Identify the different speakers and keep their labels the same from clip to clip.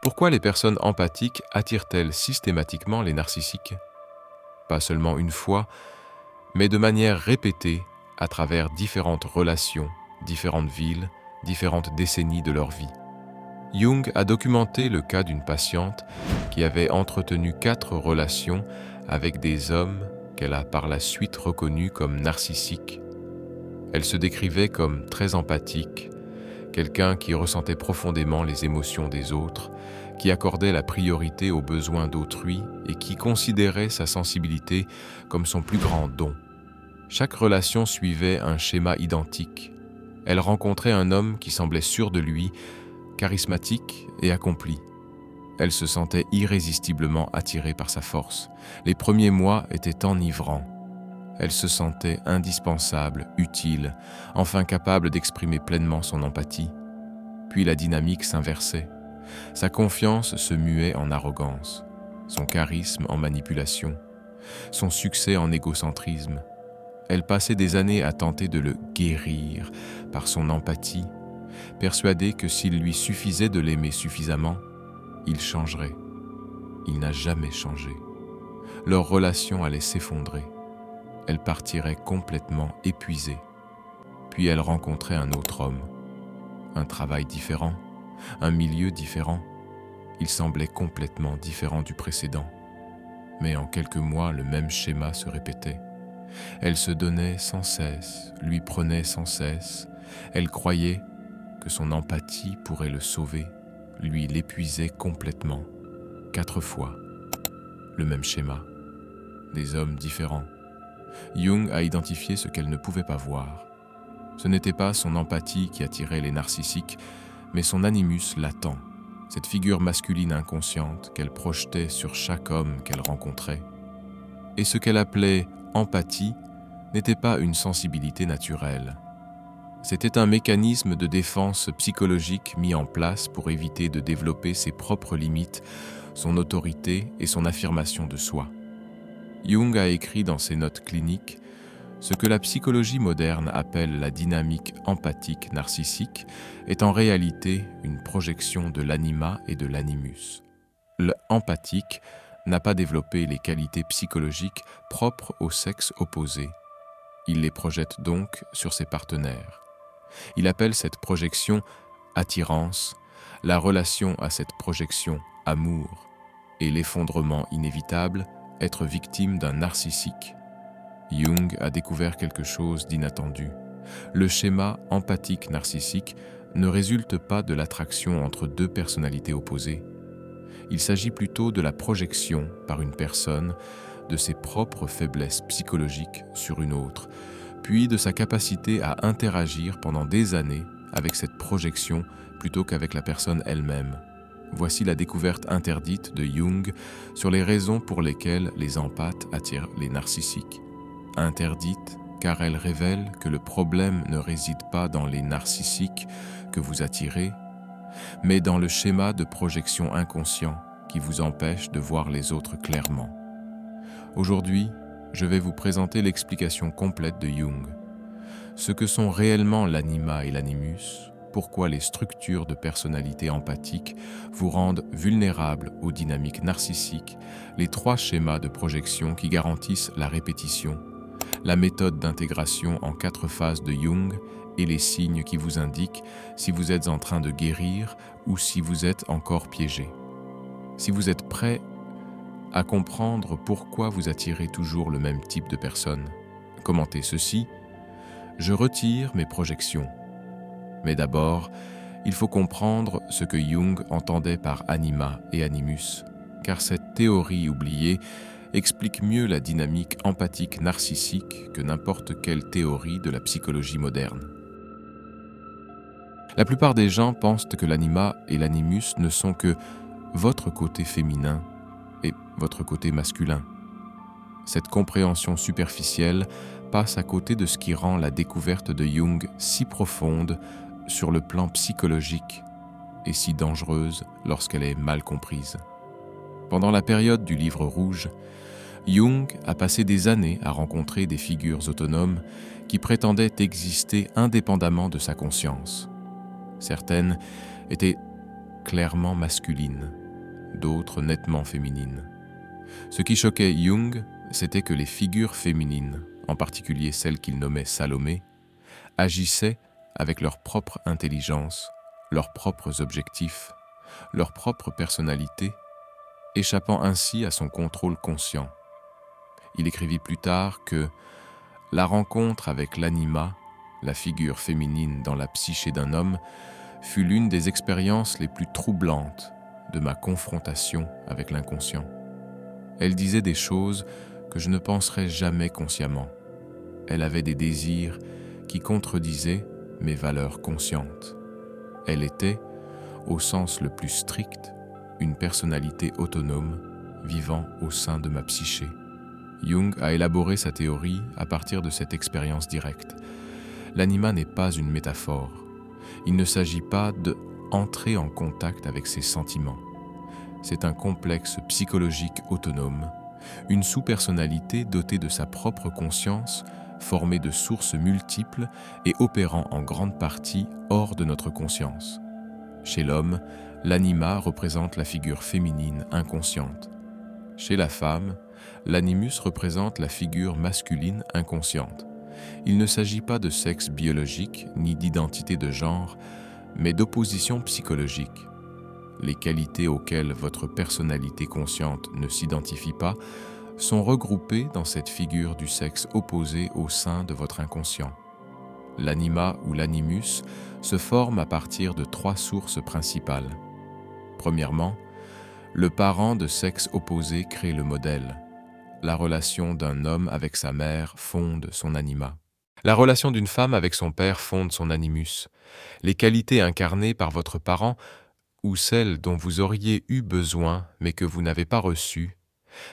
Speaker 1: Pourquoi les personnes empathiques attirent-elles systématiquement les narcissiques? Pas seulement une fois, mais de manière répétée à travers différentes relations, différentes villes, différentes décennies de leur vie. Jung a documenté le cas d'une patiente qui avait entretenu 4 relations avec des hommes qu'elle a par la suite reconnus comme narcissiques. Elle se décrivait comme très empathique, quelqu'un qui ressentait profondément les émotions des autres, qui accordait la priorité aux besoins d'autrui et qui considérait sa sensibilité comme son plus grand don. Chaque relation suivait un schéma identique. Elle rencontrait un homme qui semblait sûr de lui, charismatique et accompli. Elle se sentait irrésistiblement attirée par sa force. Les premiers mois étaient enivrants. Elle se sentait indispensable, utile, enfin capable d'exprimer pleinement son empathie. Puis la dynamique s'inversait. Sa confiance se muait en arrogance, son charisme en manipulation, son succès en égocentrisme. Elle passait des années à tenter de le guérir par son empathie, persuadée que s'il lui suffisait de l'aimer suffisamment, il changerait. Il n'a jamais changé. Leur relation allait s'effondrer. Elle partirait complètement épuisée. Puis elle rencontrait un autre homme. Un travail différent, un milieu différent. Il semblait complètement différent du précédent. Mais en quelques mois, le même schéma se répétait. Elle se donnait sans cesse, lui prenait sans cesse. Elle croyait que son empathie pourrait le sauver, lui l'épuisait complètement. 4 fois, le même schéma. Des hommes différents. Jung a identifié ce qu'elle ne pouvait pas voir. Ce n'était pas son empathie qui attirait les narcissiques, mais son animus latent, cette figure masculine inconsciente qu'elle projetait sur chaque homme qu'elle rencontrait. Et ce qu'elle appelait empathie n'était pas une sensibilité naturelle. C'était un mécanisme de défense psychologique mis en place pour éviter de développer ses propres limites, son autorité et son affirmation de soi. Jung a écrit dans ses notes cliniques ce que la psychologie moderne appelle la dynamique empathique narcissique est en réalité une projection de l'anima et de l'animus. Le empathique n'a pas développé les qualités psychologiques propres au sexe opposé. Il les projette donc sur ses partenaires. Il appelle cette projection attirance, la relation à cette projection amour, et l'effondrement inévitable, être victime d'un narcissique. Jung a découvert quelque chose d'inattendu. Le schéma empathique narcissique ne résulte pas de l'attraction entre 2 personnalités opposées. Il s'agit plutôt de la projection par une personne de ses propres faiblesses psychologiques sur une autre, puis de sa capacité à interagir pendant des années avec cette projection plutôt qu'avec la personne elle-même. Voici la découverte interdite de Jung sur les raisons pour lesquelles les empathes attirent les narcissiques. Interdite car elle révèle que le problème ne réside pas dans les narcissiques que vous attirez, mais dans le schéma de projection inconscient qui vous empêche de voir les autres clairement. Aujourd'hui, je vais vous présenter l'explication complète de Jung. Ce que sont réellement l'anima et l'animus, pourquoi les structures de personnalité empathique vous rendent vulnérables aux dynamiques narcissiques, les 3 schémas de projection qui garantissent la répétition, la méthode d'intégration en 4 phases de Jung et les signes qui vous indiquent si vous êtes en train de guérir ou si vous êtes encore piégé. Si vous êtes prêt à comprendre pourquoi vous attirez toujours le même type de personne, commentez ceci: je retire mes projections. Mais d'abord, il faut comprendre ce que Jung entendait par anima et animus, car cette théorie oubliée explique mieux la dynamique empathique narcissique que n'importe quelle théorie de la psychologie moderne. La plupart des gens pensent que l'anima et l'animus ne sont que votre côté féminin et votre côté masculin. Cette compréhension superficielle passe à côté de ce qui rend la découverte de Jung si profonde sur le plan psychologique et si dangereuse lorsqu'elle est mal comprise. Pendant la période du Livre rouge, Jung a passé des années à rencontrer des figures autonomes qui prétendaient exister indépendamment de sa conscience. Certaines étaient clairement masculines, d'autres nettement féminines. Ce qui choquait Jung, c'était que les figures féminines, en particulier celles qu'il nommait Salomé, agissaient avec leur propre intelligence, leurs propres objectifs, leur propre personnalité, échappant ainsi à son contrôle conscient. Il écrivit plus tard que la rencontre avec l'anima, la figure féminine dans la psyché d'un homme, fut l'une des expériences les plus troublantes de ma confrontation avec l'inconscient. Elle disait des choses que je ne penserais jamais consciemment. Elle avait des désirs qui contredisaient mes valeurs conscientes. Elle était, au sens le plus strict, une personnalité autonome vivant au sein de ma psyché. Jung a élaboré sa théorie à partir de cette expérience directe. L'anima n'est pas une métaphore. Il ne s'agit pas d'entrer en contact avec ses sentiments. C'est un complexe psychologique autonome, une sous-personnalité dotée de sa propre conscience, formée de sources multiples et opérant en grande partie hors de notre conscience. Chez l'homme, l'anima représente la figure féminine inconsciente. Chez la femme, l'animus représente la figure masculine inconsciente. Il ne s'agit pas de sexe biologique ni d'identité de genre, mais d'opposition psychologique. Les qualités auxquelles votre personnalité consciente ne s'identifie pas sont regroupées dans cette figure du sexe opposé au sein de votre inconscient. L'anima ou l'animus se forme à partir de 3 sources principales. Premièrement, le parent de sexe opposé crée le modèle. La relation d'un homme avec sa mère fonde son anima. La relation d'une femme avec son père fonde son animus. Les qualités incarnées par votre parent ou celles dont vous auriez eu besoin mais que vous n'avez pas reçues,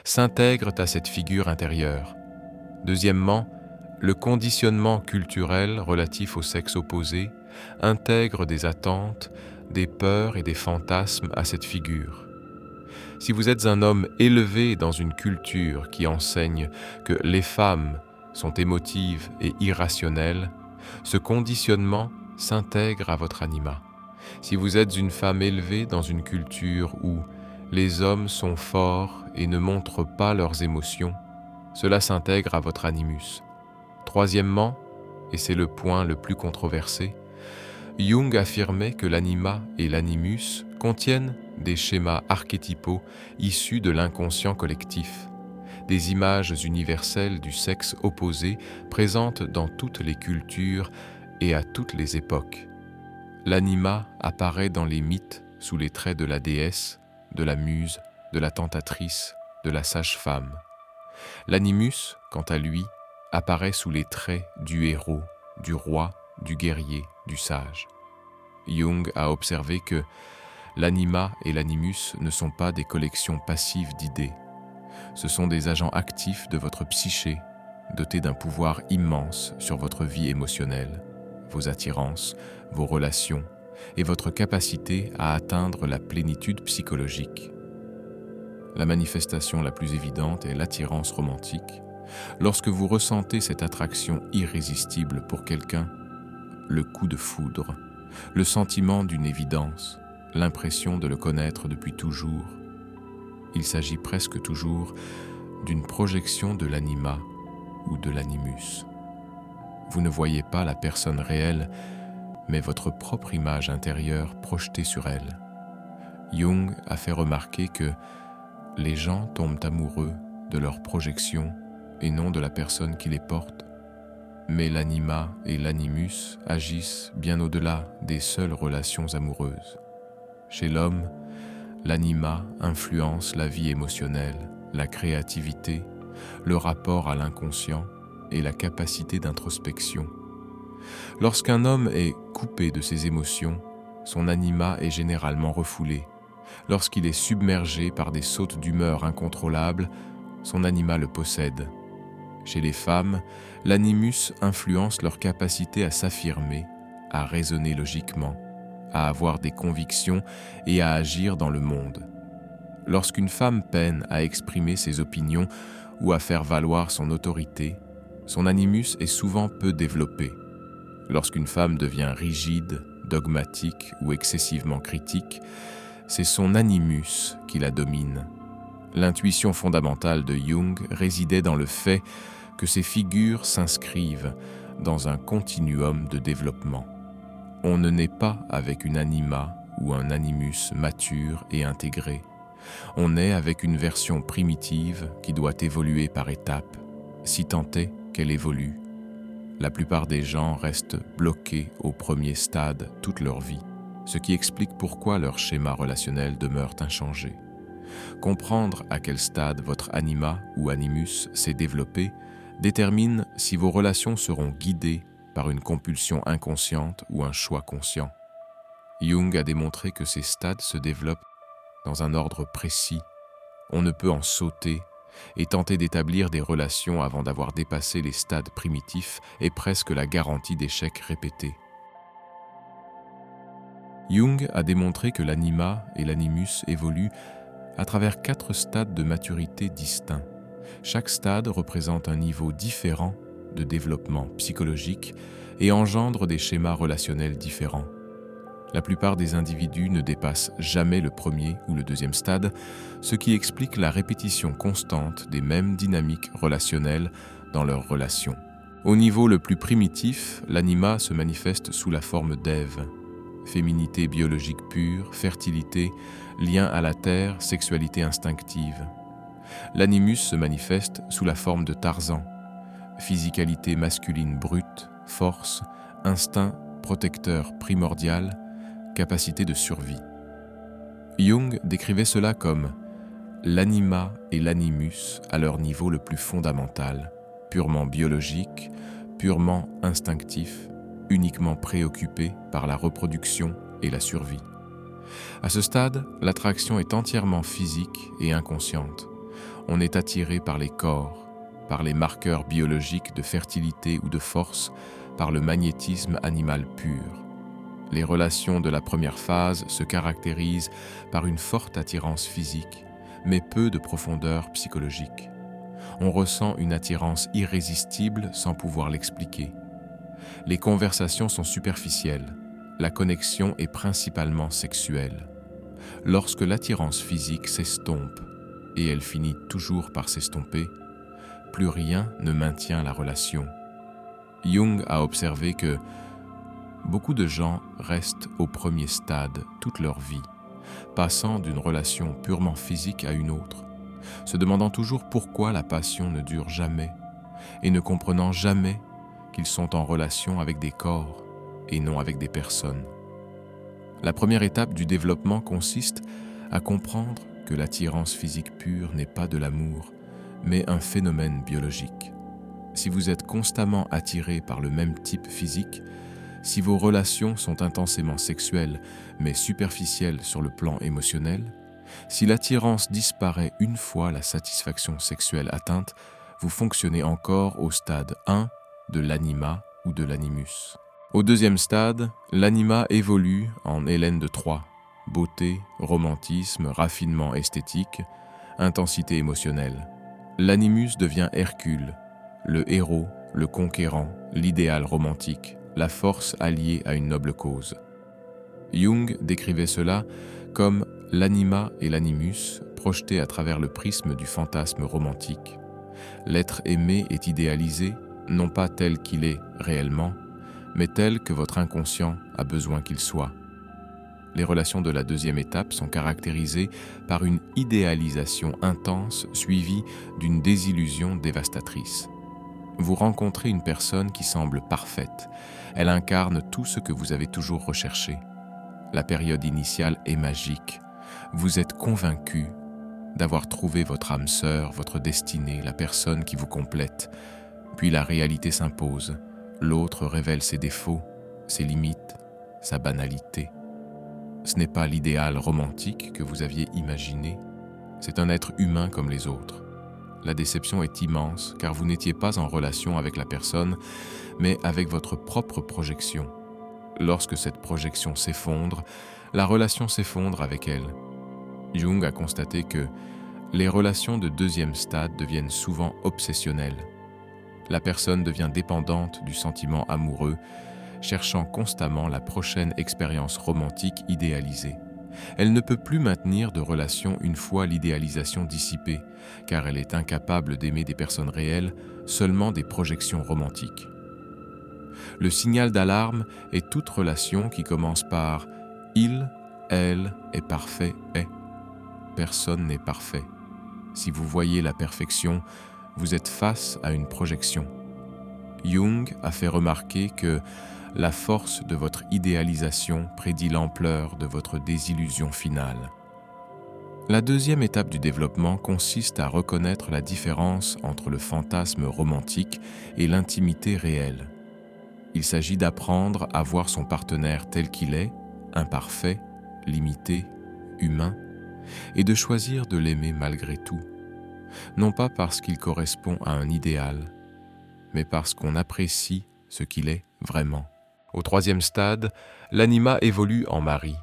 Speaker 1: s'intègrent à cette figure intérieure. Deuxièmement, le conditionnement culturel relatif au sexe opposé intègre des attentes, des peurs et des fantasmes à cette figure. Si vous êtes un homme élevé dans une culture qui enseigne que les femmes sont émotives et irrationnelles, ce conditionnement s'intègre à votre anima. Si vous êtes une femme élevée dans une culture où les hommes sont forts et ne montrent pas leurs émotions, cela s'intègre à votre animus. Troisièmement, et c'est le point le plus controversé, Jung affirmait que l'anima et l'animus contiennent des schémas archétypaux issus de l'inconscient collectif, des images universelles du sexe opposé présentes dans toutes les cultures et à toutes les époques. L'anima apparaît dans les mythes sous les traits de la déesse, de la muse, de la tentatrice, de la sage-femme. L'animus, quant à lui, apparaît sous les traits du héros, du roi, du guerrier, du sage. Jung a observé que l'anima et l'animus ne sont pas des collections passives d'idées. Ce sont des agents actifs de votre psyché, dotés d'un pouvoir immense sur votre vie émotionnelle, vos attirances, vos relations et votre capacité à atteindre la plénitude psychologique. La manifestation la plus évidente est l'attirance romantique. Lorsque vous ressentez cette attraction irrésistible pour quelqu'un, le coup de foudre, le sentiment d'une évidence, l'impression de le connaître depuis toujours, il s'agit presque toujours d'une projection de l'anima ou de l'animus. Vous ne voyez pas la personne réelle, mais votre propre image intérieure projetée sur elle. Jung a fait remarquer que les gens tombent amoureux de leur projection et non de la personne qui les porte. Mais l'anima et l'animus agissent bien au-delà des seules relations amoureuses. Chez l'homme, l'anima influence la vie émotionnelle, la créativité, le rapport à l'inconscient et la capacité d'introspection. Lorsqu'un homme est coupé de ses émotions, son anima est généralement refoulé. Lorsqu'il est submergé par des sautes d'humeur incontrôlables, son anima le possède. Chez les femmes, l'animus influence leur capacité à s'affirmer, à raisonner logiquement, à avoir des convictions et à agir dans le monde. Lorsqu'une femme peine à exprimer ses opinions ou à faire valoir son autorité, son animus est souvent peu développé. Lorsqu'une femme devient rigide, dogmatique ou excessivement critique, c'est son animus qui la domine. L'intuition fondamentale de Jung résidait dans le fait que ces figures s'inscrivent dans un continuum de développement. On ne naît pas avec une anima ou un animus mature et intégré. On naît avec une version primitive qui doit évoluer par étapes, si tant est qu'elle évolue. La plupart des gens restent bloqués au premier stade toute leur vie, ce qui explique pourquoi leur schéma relationnel demeure inchangé. Comprendre à quel stade votre anima ou animus s'est développé détermine si vos relations seront guidées par une compulsion inconsciente ou un choix conscient. Jung a démontré que ces stades se développent dans un ordre précis. On ne peut en sauter, et tenter d'établir des relations avant d'avoir dépassé les stades primitifs est presque la garantie d'échecs répétés. Jung a démontré que l'anima et l'animus évoluent à travers 4 stades de maturité distincts. Chaque stade représente un niveau différent de développement psychologique et engendre des schémas relationnels différents. La plupart des individus ne dépassent jamais le premier ou le deuxième stade, ce qui explique la répétition constante des mêmes dynamiques relationnelles dans leurs relations. Au niveau le plus primitif, l'anima se manifeste sous la forme d'Ève. Féminité biologique pure, fertilité, lien à la terre, sexualité instinctive. L'animus se manifeste sous la forme de Tarzan. Physicalité masculine brute, force, instinct protecteur primordial, capacité de survie. Jung décrivait cela comme l'anima et l'animus à leur niveau le plus fondamental, purement biologique, purement instinctif, uniquement préoccupé par la reproduction et la survie. À ce stade, l'attraction est entièrement physique et inconsciente. On est attiré par les corps, par les marqueurs biologiques de fertilité ou de force, par le magnétisme animal pur. Les relations de la première phase se caractérisent par une forte attirance physique, mais peu de profondeur psychologique. On ressent une attirance irrésistible sans pouvoir l'expliquer. Les conversations sont superficielles. La connexion est principalement sexuelle. Lorsque l'attirance physique s'estompe, et elle finit toujours par s'estomper, plus rien ne maintient la relation. Jung a observé que beaucoup de gens restent au premier stade toute leur vie, passant d'une relation purement physique à une autre, se demandant toujours pourquoi la passion ne dure jamais et ne comprenant jamais qu'ils sont en relation avec des corps et non avec des personnes. La première étape du développement consiste à comprendre que l'attirance physique pure n'est pas de l'amour, mais un phénomène biologique. Si vous êtes constamment attiré par le même type physique, si vos relations sont intensément sexuelles mais superficielles sur le plan émotionnel, si l'attirance disparaît une fois la satisfaction sexuelle atteinte, vous fonctionnez encore au stade 1 de l'anima ou de l'animus. Au deuxième stade, l'anima évolue en Hélène de Troie, beauté, romantisme, raffinement esthétique, intensité émotionnelle. L'animus devient Hercule, le héros, le conquérant, l'idéal romantique, la force alliée à une noble cause. Jung décrivait cela comme l'anima et l'animus projetés à travers le prisme du fantasme romantique. L'être aimé est idéalisé, non pas tel qu'il est réellement, mais tel que votre inconscient a besoin qu'il soit. Les relations de la deuxième étape sont caractérisées par une idéalisation intense suivie d'une désillusion dévastatrice. Vous rencontrez une personne qui semble parfaite. Elle incarne tout ce que vous avez toujours recherché. La période initiale est magique. Vous êtes convaincu d'avoir trouvé votre âme sœur, votre destinée, la personne qui vous complète. Puis la réalité s'impose. L'autre révèle ses défauts, ses limites, sa banalité. Ce n'est pas l'idéal romantique que vous aviez imaginé. C'est un être humain comme les autres. La déception est immense car vous n'étiez pas en relation avec la personne, mais avec votre propre projection. Lorsque cette projection s'effondre, la relation s'effondre avec elle. Jung a constaté que les relations de deuxième stade deviennent souvent obsessionnelles. La personne devient dépendante du sentiment amoureux, cherchant constamment la prochaine expérience romantique idéalisée. Elle ne peut plus maintenir de relation une fois l'idéalisation dissipée, car elle est incapable d'aimer des personnes réelles, seulement des projections romantiques. Le signal d'alarme est toute relation qui commence par « il, elle est parfait, est ». Personne n'est parfait. Si vous voyez la perfection, vous êtes face à une projection. Jung a fait remarquer que la force de votre idéalisation prédit l'ampleur de votre désillusion finale. La deuxième étape du développement consiste à reconnaître la différence entre le fantasme romantique et l'intimité réelle. Il s'agit d'apprendre à voir son partenaire tel qu'il est, imparfait, limité, humain, et de choisir de l'aimer malgré tout, non pas parce qu'il correspond à un idéal, mais parce qu'on apprécie ce qu'il est vraiment. Au troisième stade, l'anima évolue en mari.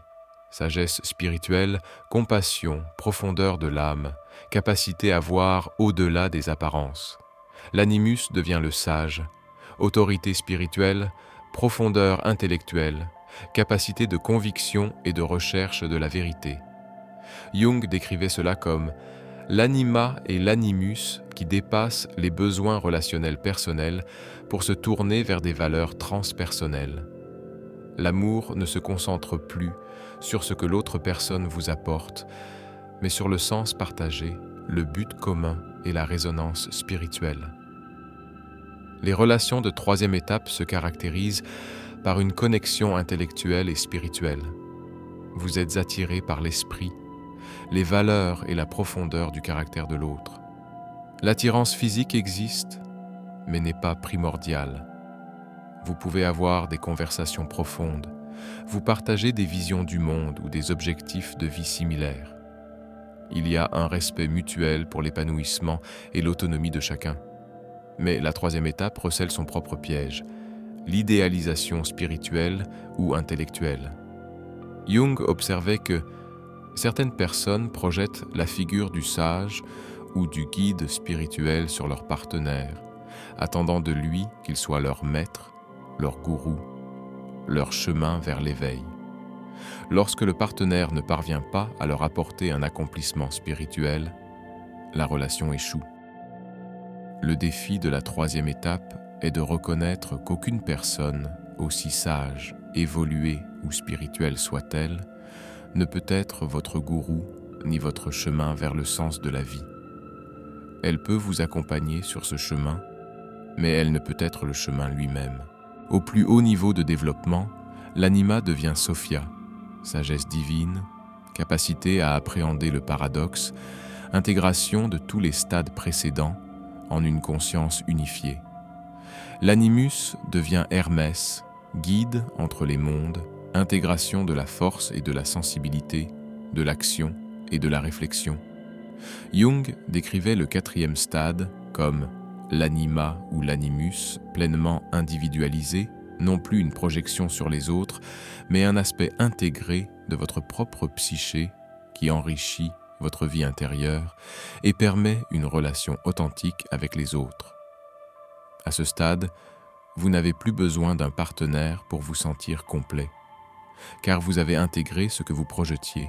Speaker 1: Sagesse spirituelle, compassion, profondeur de l'âme, capacité à voir au-delà des apparences. L'animus devient le sage, autorité spirituelle, profondeur intellectuelle, capacité de conviction et de recherche de la vérité. Jung décrivait cela comme l'anima et l'animus qui dépassent les besoins relationnels personnels pour se tourner vers des valeurs transpersonnelles. L'amour ne se concentre plus sur ce que l'autre personne vous apporte, mais sur le sens partagé, le but commun et la résonance spirituelle. Les relations de troisième étape se caractérisent par une connexion intellectuelle et spirituelle. Vous êtes attiré par l'esprit, les valeurs et la profondeur du caractère de l'autre. L'attirance physique existe, mais n'est pas primordiale. Vous pouvez avoir des conversations profondes, vous partagez des visions du monde ou des objectifs de vie similaires. Il y a un respect mutuel pour l'épanouissement et l'autonomie de chacun. Mais la troisième étape recèle son propre piège, l'idéalisation spirituelle ou intellectuelle. Jung observait que certaines personnes projettent la figure du sage ou du guide spirituel sur leur partenaire, attendant de lui qu'il soit leur maître, leur gourou, leur chemin vers l'éveil. Lorsque le partenaire ne parvient pas à leur apporter un accomplissement spirituel, la relation échoue. Le défi de la troisième étape est de reconnaître qu'aucune personne, aussi sage, évoluée ou spirituelle soit-elle, ne peut être votre gourou ni votre chemin vers le sens de la vie. Elle peut vous accompagner sur ce chemin, mais elle ne peut être le chemin lui-même. Au plus haut niveau de développement, l'anima devient Sophia, sagesse divine, capacité à appréhender le paradoxe, intégration de tous les stades précédents en une conscience unifiée. L'animus devient Hermès, guide entre les mondes, intégration de la force et de la sensibilité, de l'action et de la réflexion. Jung décrivait le quatrième stade comme l'anima ou l'animus pleinement individualisé, non plus une projection sur les autres, mais un aspect intégré de votre propre psyché qui enrichit votre vie intérieure et permet une relation authentique avec les autres. À ce stade, vous n'avez plus besoin d'un partenaire pour vous sentir complet, car vous avez intégré ce que vous projetiez.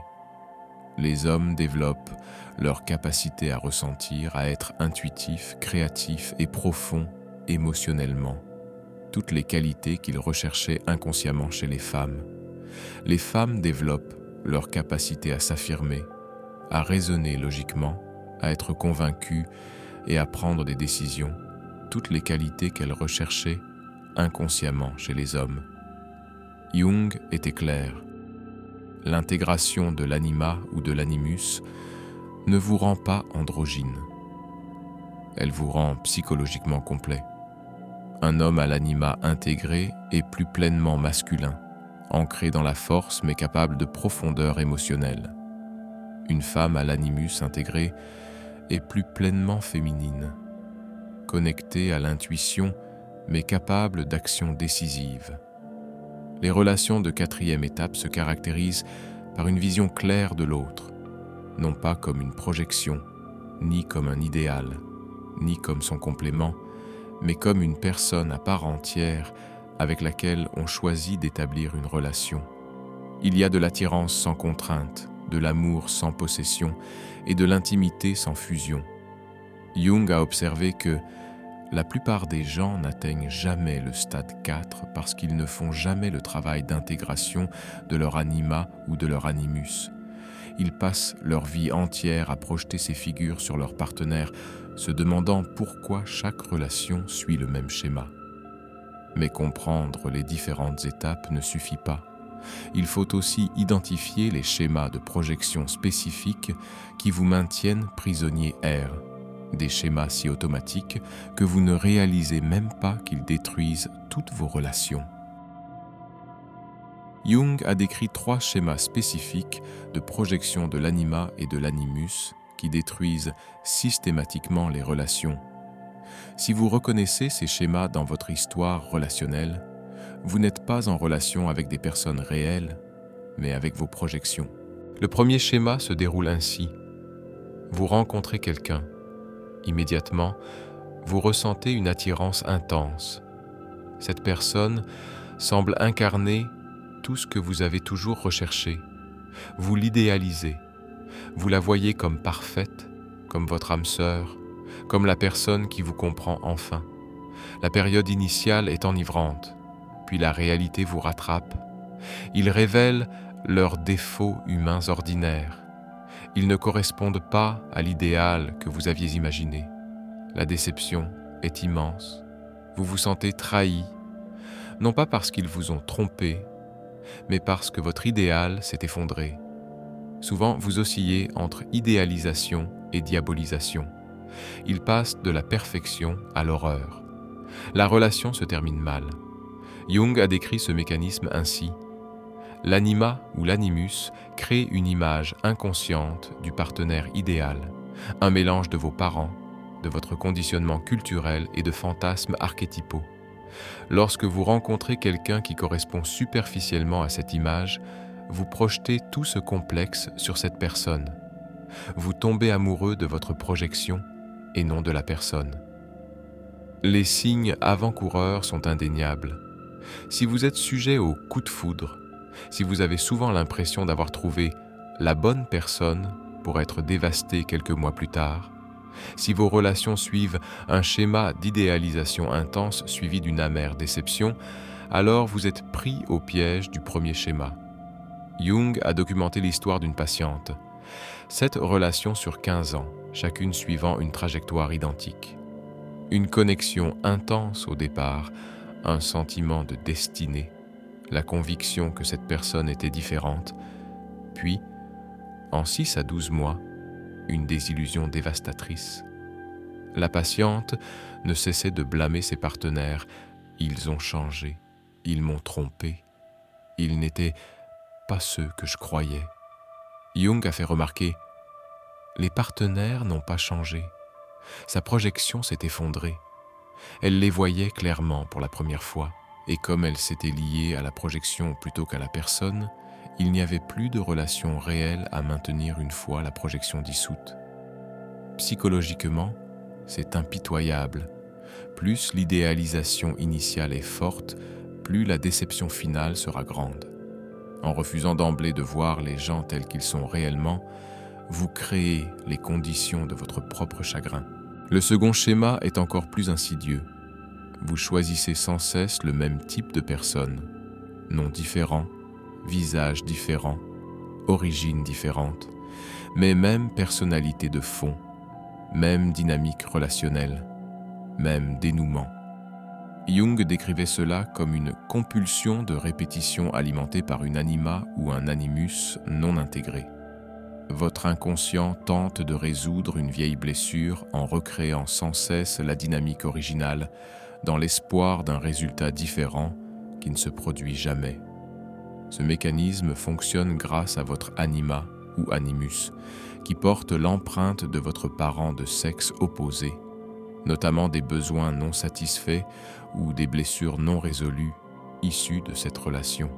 Speaker 1: Les hommes développent leur capacité à ressentir, à être intuitifs, créatifs et profonds émotionnellement, toutes les qualités qu'ils recherchaient inconsciemment chez les femmes. Les femmes développent leur capacité à s'affirmer, à raisonner logiquement, à être convaincues et à prendre des décisions, toutes les qualités qu'elles recherchaient inconsciemment chez les hommes. Jung était clair. L'intégration de l'anima ou de l'animus ne vous rend pas androgyne. Elle vous rend psychologiquement complet. Un homme à l'anima intégré est plus pleinement masculin, ancré dans la force mais capable de profondeur émotionnelle. Une femme à l'animus intégré est plus pleinement féminine, connectée à l'intuition mais capable d'action décisive. Les relations de quatrième étape se caractérisent par une vision claire de l'autre, non pas comme une projection, ni comme un idéal, ni comme son complément, mais comme une personne à part entière avec laquelle on choisit d'établir une relation. Il y a de l'attirance sans contrainte, de l'amour sans possession et de l'intimité sans fusion. Jung a observé que la plupart des gens n'atteignent jamais le stade 4 parce qu'ils ne font jamais le travail d'intégration de leur anima ou de leur animus. Ils passent leur vie entière à projeter ces figures sur leur partenaire, se demandant pourquoi chaque relation suit le même schéma. Mais comprendre les différentes étapes ne suffit pas. Il faut aussi identifier les schémas de projection spécifiques qui vous maintiennent prisonnier R, des schémas si automatiques que vous ne réalisez même pas qu'ils détruisent toutes vos relations. Jung a décrit 3 schémas spécifiques de projection de l'anima et de l'animus qui détruisent systématiquement les relations. Si vous reconnaissez ces schémas dans votre histoire relationnelle, vous n'êtes pas en relation avec des personnes réelles, mais avec vos projections. Le premier schéma se déroule ainsi. Vous rencontrez quelqu'un. Immédiatement, vous ressentez une attirance intense. Cette personne semble incarner tout ce que vous avez toujours recherché. Vous l'idéalisez. Vous la voyez comme parfaite, comme votre âme sœur, comme la personne qui vous comprend enfin. La période initiale est enivrante, puis la réalité vous rattrape. Ils révèlent leurs défauts humains ordinaires. Ils ne correspondent pas à l'idéal que vous aviez imaginé. La déception est immense. Vous vous sentez trahi, non pas parce qu'ils vous ont trompé, mais parce que votre idéal s'est effondré. Souvent, vous oscillez entre idéalisation et diabolisation. Il passe de la perfection à l'horreur. La relation se termine mal. Jung a décrit ce mécanisme ainsi. L'anima ou l'animus crée une image inconsciente du partenaire idéal, un mélange de vos parents, de votre conditionnement culturel et de fantasmes archétypaux. Lorsque vous rencontrez quelqu'un qui correspond superficiellement à cette image, vous projetez tout ce complexe sur cette personne. Vous tombez amoureux de votre projection et non de la personne. Les signes avant-coureurs sont indéniables. Si vous êtes sujet au coup de foudre, si vous avez souvent l'impression d'avoir trouvé la bonne personne pour être dévasté quelques mois plus tard, si vos relations suivent un schéma d'idéalisation intense suivi d'une amère déception, alors vous êtes pris au piège du premier schéma. Jung a documenté l'histoire d'une patiente. 7 relations sur 15 ans, chacune suivant une trajectoire identique. Une connexion intense au départ, un sentiment de destinée, la conviction que cette personne était différente, puis, en 6 à 12 mois, une désillusion dévastatrice. La patiente ne cessait de blâmer ses partenaires. Ils ont changé, ils m'ont trompé, ils n'étaient pas ceux que je croyais. Jung a fait remarquer, les partenaires n'ont pas changé. Sa projection s'est effondrée. Elle les voyait clairement pour la première fois, et comme elle s'était liée à la projection plutôt qu'à la personne, il n'y avait plus de relation réelle à maintenir une fois la projection dissoute. Psychologiquement, c'est impitoyable. Plus l'idéalisation initiale est forte, plus la déception finale sera grande. En refusant d'emblée de voir les gens tels qu'ils sont réellement, vous créez les conditions de votre propre chagrin. Le second schéma est encore plus insidieux. Vous choisissez sans cesse le même type de personne, nom différent, visage différent, origine différente, mais même personnalité de fond, même dynamique relationnelle, même dénouement. Jung décrivait cela comme une compulsion de répétition alimentée par une anima ou un animus non intégré. Votre inconscient tente de résoudre une vieille blessure en recréant sans cesse la dynamique originale, dans l'espoir d'un résultat différent qui ne se produit jamais. Ce mécanisme fonctionne grâce à votre anima ou animus, qui porte l'empreinte de votre parent de sexe opposé, notamment des besoins non satisfaits ou des blessures non résolues issues de cette relation.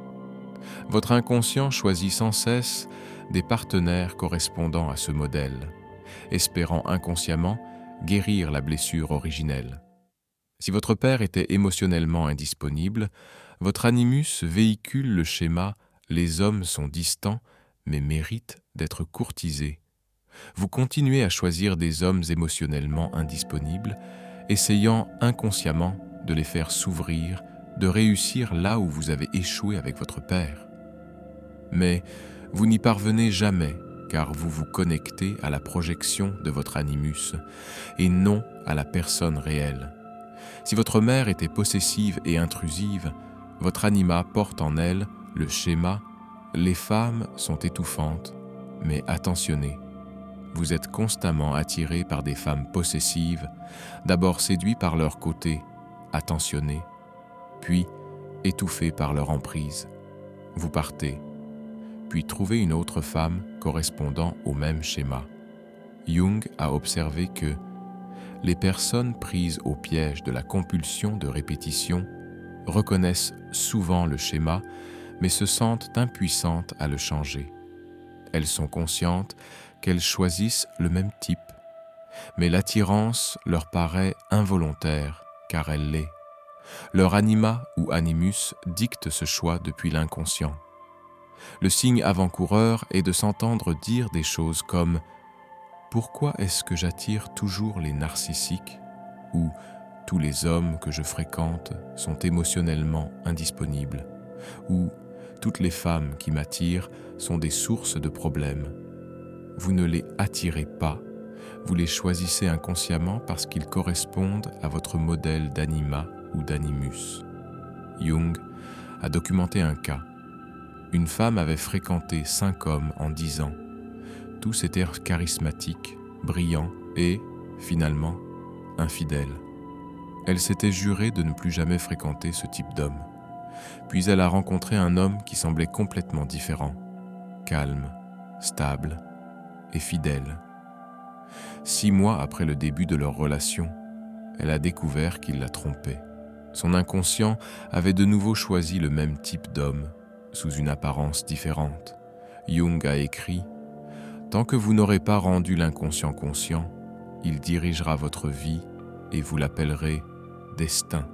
Speaker 1: Votre inconscient choisit sans cesse des partenaires correspondant à ce modèle, espérant inconsciemment guérir la blessure originelle. Si votre père était émotionnellement indisponible, votre animus véhicule le schéma Les hommes sont distants, mais méritent d'être courtisés. Vous continuez à choisir des hommes émotionnellement indisponibles, essayant inconsciemment de les faire s'ouvrir, de réussir là où vous avez échoué avec votre père. Mais vous n'y parvenez jamais, car vous vous connectez à la projection de votre animus et non à la personne réelle. Si votre mère était possessive et intrusive, votre anima porte en elle le schéma « les femmes sont étouffantes, mais attentionnées ». Vous êtes constamment attiré par des femmes possessives, d'abord séduit par leur côté, attentionné, puis étouffé par leur emprise. Vous partez, puis trouvez une autre femme correspondant au même schéma. Jung a observé que les personnes prises au piège de la compulsion de répétition reconnaissent souvent le schéma, mais se sentent impuissantes à le changer. Elles sont conscientes qu'elles choisissent le même type, mais l'attirance leur paraît involontaire, car elle l'est. Leur anima ou animus dicte ce choix depuis l'inconscient. Le signe avant-coureur est de s'entendre dire des choses comme « Pourquoi est-ce que j'attire toujours les narcissiques ?» ou « Tous les hommes que je fréquente sont émotionnellement indisponibles » ou « Toutes les femmes qui m'attirent sont des sources de problèmes ». Vous ne les attirez pas, vous les choisissez inconsciemment parce qu'ils correspondent à votre modèle d'anima ou d'animus. Jung a documenté un cas. Une femme avait fréquenté 5 hommes en 10 ans. Tous étaient charismatiques, brillants et, finalement, infidèles. Elle s'était jurée de ne plus jamais fréquenter ce type d'homme. Puis elle a rencontré un homme qui semblait complètement différent, calme, stable et fidèle. 6 mois après le début de leur relation, elle a découvert qu'il la trompait. Son inconscient avait de nouveau choisi le même type d'homme, sous une apparence différente. Jung a écrit « Tant que vous n'aurez pas rendu l'inconscient conscient, il dirigera votre vie et vous l'appellerez destin.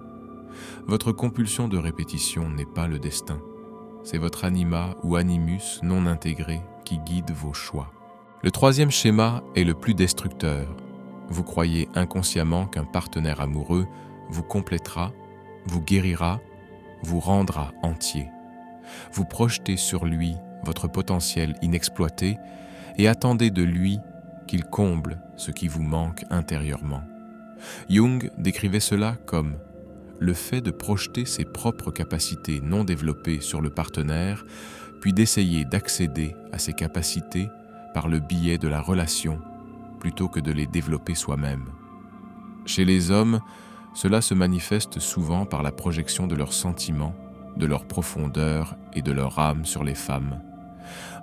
Speaker 1: Votre compulsion de répétition n'est pas le destin. C'est votre anima ou animus non intégré qui guide vos choix. » Le troisième schéma est le plus destructeur. Vous croyez inconsciemment qu'un partenaire amoureux vous complétera, vous guérira, vous rendra entier. Vous projetez sur lui votre potentiel inexploité et attendez de lui qu'il comble ce qui vous manque intérieurement. Jung décrivait cela comme le fait de projeter ses propres capacités non développées sur le partenaire, puis d'essayer d'accéder à ces capacités par le biais de la relation, plutôt que de les développer soi-même. Chez les hommes, cela se manifeste souvent par la projection de leurs sentiments, de leur profondeur et de leur âme sur les femmes.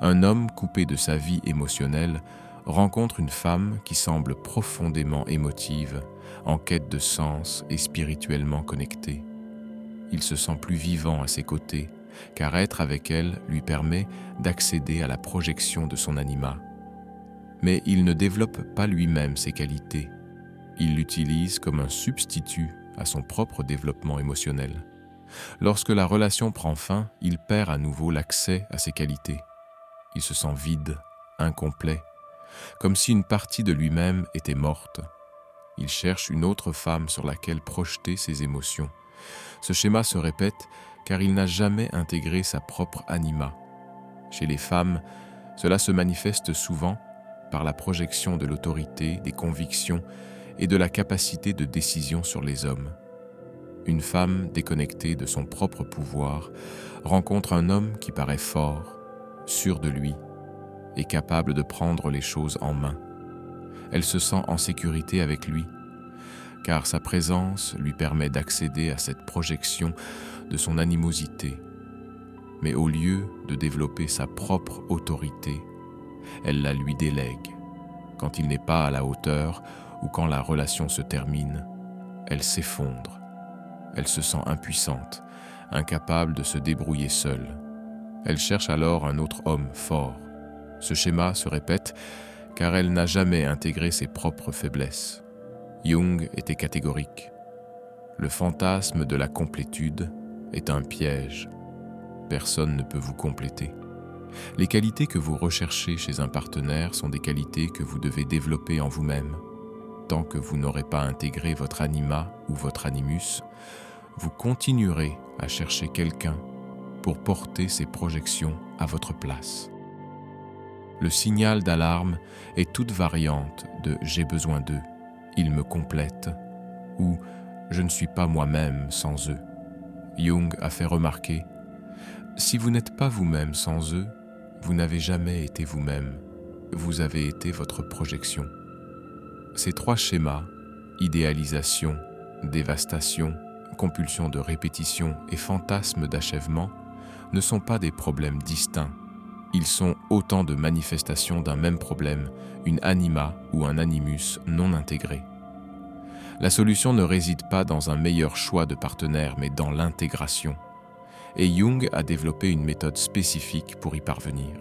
Speaker 1: Un homme coupé de sa vie émotionnelle rencontre une femme qui semble profondément émotive, en quête de sens et spirituellement connectée. Il se sent plus vivant à ses côtés, car être avec elle lui permet d'accéder à la projection de son anima. Mais il ne développe pas lui-même ses qualités. Il l'utilise comme un substitut à son propre développement émotionnel. Lorsque la relation prend fin, il perd à nouveau l'accès à ses qualités. Il se sent vide, incomplet, comme si une partie de lui-même était morte. Il cherche une autre femme sur laquelle projeter ses émotions. Ce schéma se répète car il n'a jamais intégré sa propre anima. Chez les femmes, cela se manifeste souvent par la projection de l'autorité, des convictions et de la capacité de décision sur les hommes. Une femme déconnectée de son propre pouvoir rencontre un homme qui paraît fort, sûr de lui et capable de prendre les choses en main. Elle se sent en sécurité avec lui, car sa présence lui permet d'accéder à cette projection de son animosité. Mais au lieu de développer sa propre autorité, elle la lui délègue. Quand il n'est pas à la hauteur ou quand la relation se termine, elle s'effondre. Elle se sent impuissante, incapable de se débrouiller seule. Elle cherche alors un autre homme fort. Ce schéma se répète car elle n'a jamais intégré ses propres faiblesses. Jung était catégorique. Le fantasme de la complétude est un piège. Personne ne peut vous compléter. Les qualités que vous recherchez chez un partenaire sont des qualités que vous devez développer en vous-même. Tant que vous n'aurez pas intégré votre anima ou votre animus, vous continuerez à chercher quelqu'un pour porter ses projections à votre place. Le signal d'alarme est toute variante de « j'ai besoin d'eux »,« ils me complètent » ou « je ne suis pas moi-même sans eux ». Jung a fait remarquer « si vous n'êtes pas vous-même sans eux, vous n'avez jamais été vous-même, vous avez été votre projection ». Ces trois schémas, idéalisation, dévastation, compulsion de répétition et fantasme d'achèvement, ne sont pas des problèmes distincts. Ils sont autant de manifestations d'un même problème, une anima ou un animus non intégré. La solution ne réside pas dans un meilleur choix de partenaire, mais dans l'intégration. Et Jung a développé une méthode spécifique pour y parvenir.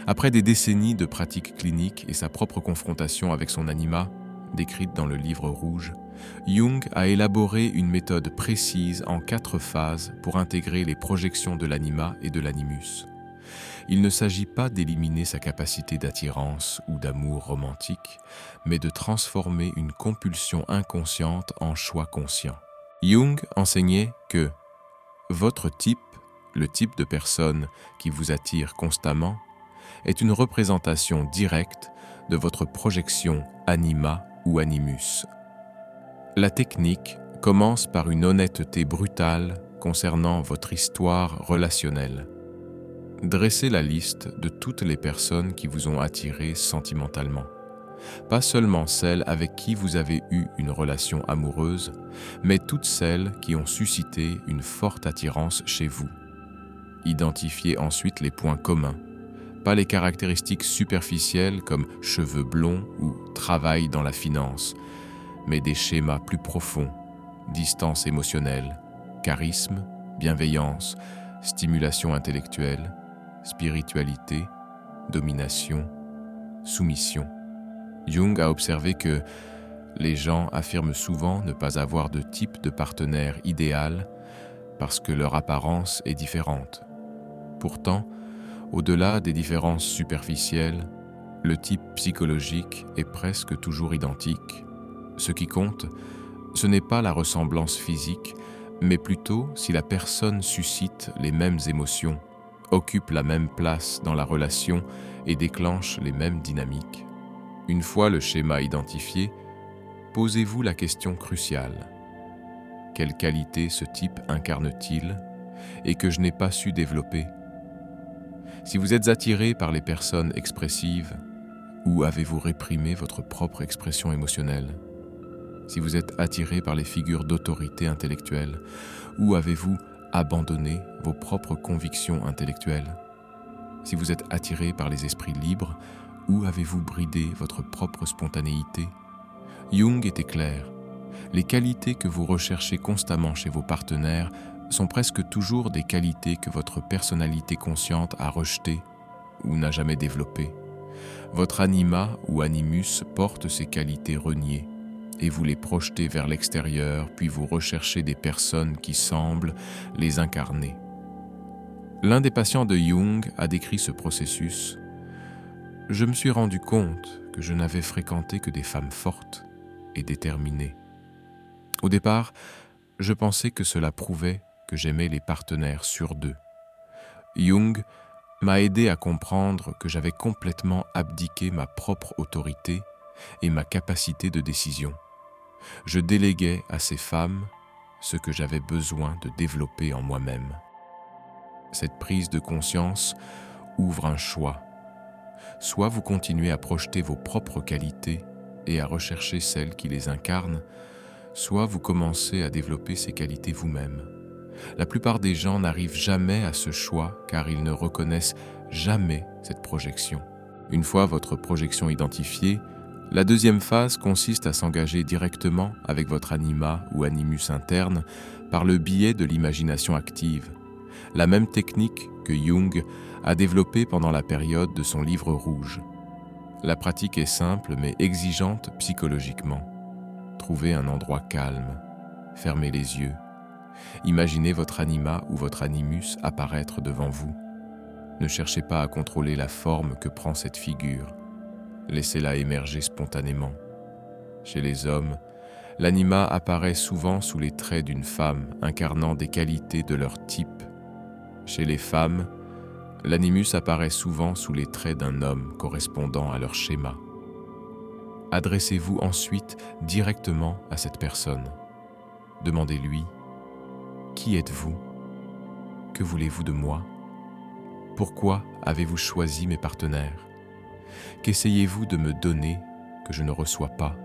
Speaker 1: Après des décennies de pratiques cliniques et sa propre confrontation avec son anima, décrite dans le livre rouge, Jung a élaboré une méthode précise en 4 phases pour intégrer les projections de l'anima et de l'animus. Il ne s'agit pas d'éliminer sa capacité d'attirance ou d'amour romantique, mais de transformer une compulsion inconsciente en choix conscient. Jung enseignait que votre type, le type de personne qui vous attire constamment, est une représentation directe de votre projection anima ou animus. La technique commence par une honnêteté brutale concernant votre histoire relationnelle. Dressez la liste de toutes les personnes qui vous ont attiré sentimentalement. Pas seulement celles avec qui vous avez eu une relation amoureuse, mais toutes celles qui ont suscité une forte attirance chez vous. Identifiez ensuite les points communs, pas les caractéristiques superficielles comme cheveux blonds ou travail dans la finance, mais des schémas plus profonds, distance émotionnelle, charisme, bienveillance, stimulation intellectuelle, spiritualité, domination, soumission. Jung a observé que les gens affirment souvent ne pas avoir de type de partenaire idéal parce que leur apparence est différente. Pourtant, au-delà des différences superficielles, le type psychologique est presque toujours identique. Ce qui compte, ce n'est pas la ressemblance physique, mais plutôt si la personne suscite les mêmes émotions, occupe la même place dans la relation et déclenche les mêmes dynamiques. Une fois le schéma identifié, posez-vous la question cruciale. Quelle qualité ce type incarne-t-il et que je n'ai pas su développer ? Si vous êtes attiré par les personnes expressives, où avez-vous réprimé votre propre expression émotionnelle ? Si vous êtes attiré par les figures d'autorité intellectuelle, où avez-vous abandonné vos propres convictions intellectuelles ? Si vous êtes attiré par les esprits libres, où avez-vous bridé votre propre spontanéité ? Jung était clair. Les qualités que vous recherchez constamment chez vos partenaires sont presque toujours des qualités que votre personnalité consciente a rejetées ou n'a jamais développées. Votre anima ou animus porte ces qualités reniées et vous les projetez vers l'extérieur, puis vous recherchez des personnes qui semblent les incarner. L'un des patients de Jung a décrit ce processus. « Je me suis rendu compte que je n'avais fréquenté que des femmes fortes et déterminées. Au départ, je pensais que cela prouvait que j'aimais les partenaires sur 2. Jung m'a aidé à comprendre que j'avais complètement abdiqué ma propre autorité et ma capacité de décision. Je déléguais à ces femmes ce que j'avais besoin de développer en moi-même. Cette prise de conscience ouvre un choix. Soit vous continuez à projeter vos propres qualités et à rechercher celles qui les incarnent, soit vous commencez à développer ces qualités vous-même. La plupart des gens n'arrivent jamais à ce choix car ils ne reconnaissent jamais cette projection. Une fois votre projection identifiée, la deuxième phase consiste à s'engager directement avec votre anima ou animus interne par le biais de l'imagination active, la même technique que Jung a développée pendant la période de son livre rouge. La pratique est simple mais exigeante psychologiquement. Trouvez un endroit calme, fermez les yeux, Imaginez votre anima ou votre animus apparaître devant vous. Ne cherchez pas à contrôler la forme que prend cette figure. Laissez-la émerger spontanément. Chez les hommes, l'anima apparaît souvent sous les traits d'une femme incarnant des qualités de leur type. Chez les femmes, l'animus apparaît souvent sous les traits d'un homme correspondant à leur schéma. Adressez-vous ensuite directement à cette personne. Demandez-lui « Qui êtes-vous ? Que voulez-vous de moi ? Pourquoi avez-vous choisi mes partenaires ? Qu'essayez-vous de me donner que je ne reçois pas ?»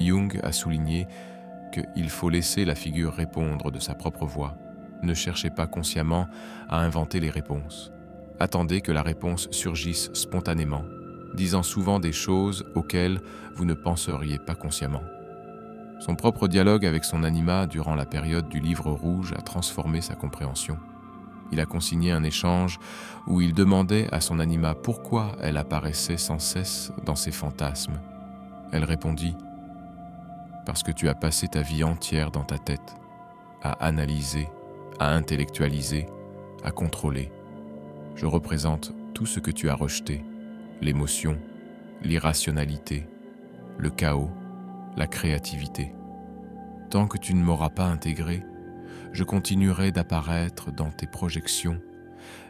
Speaker 1: Jung a souligné qu'il faut laisser la figure répondre de sa propre voix. Ne cherchez pas consciemment à inventer les réponses. Attendez que la réponse surgisse spontanément, disant souvent des choses auxquelles vous ne penseriez pas consciemment. Son propre dialogue avec son anima durant la période du livre rouge a transformé sa compréhension. Il a consigné un échange où il demandait à son anima pourquoi elle apparaissait sans cesse dans ses fantasmes. Elle répondit « Parce que tu as passé ta vie entière dans ta tête, à analyser, à intellectualiser, à contrôler. Je représente tout ce que tu as rejeté, l'émotion, l'irrationalité, le chaos, la créativité. Tant que tu ne m'auras pas intégré, je continuerai d'apparaître dans tes projections,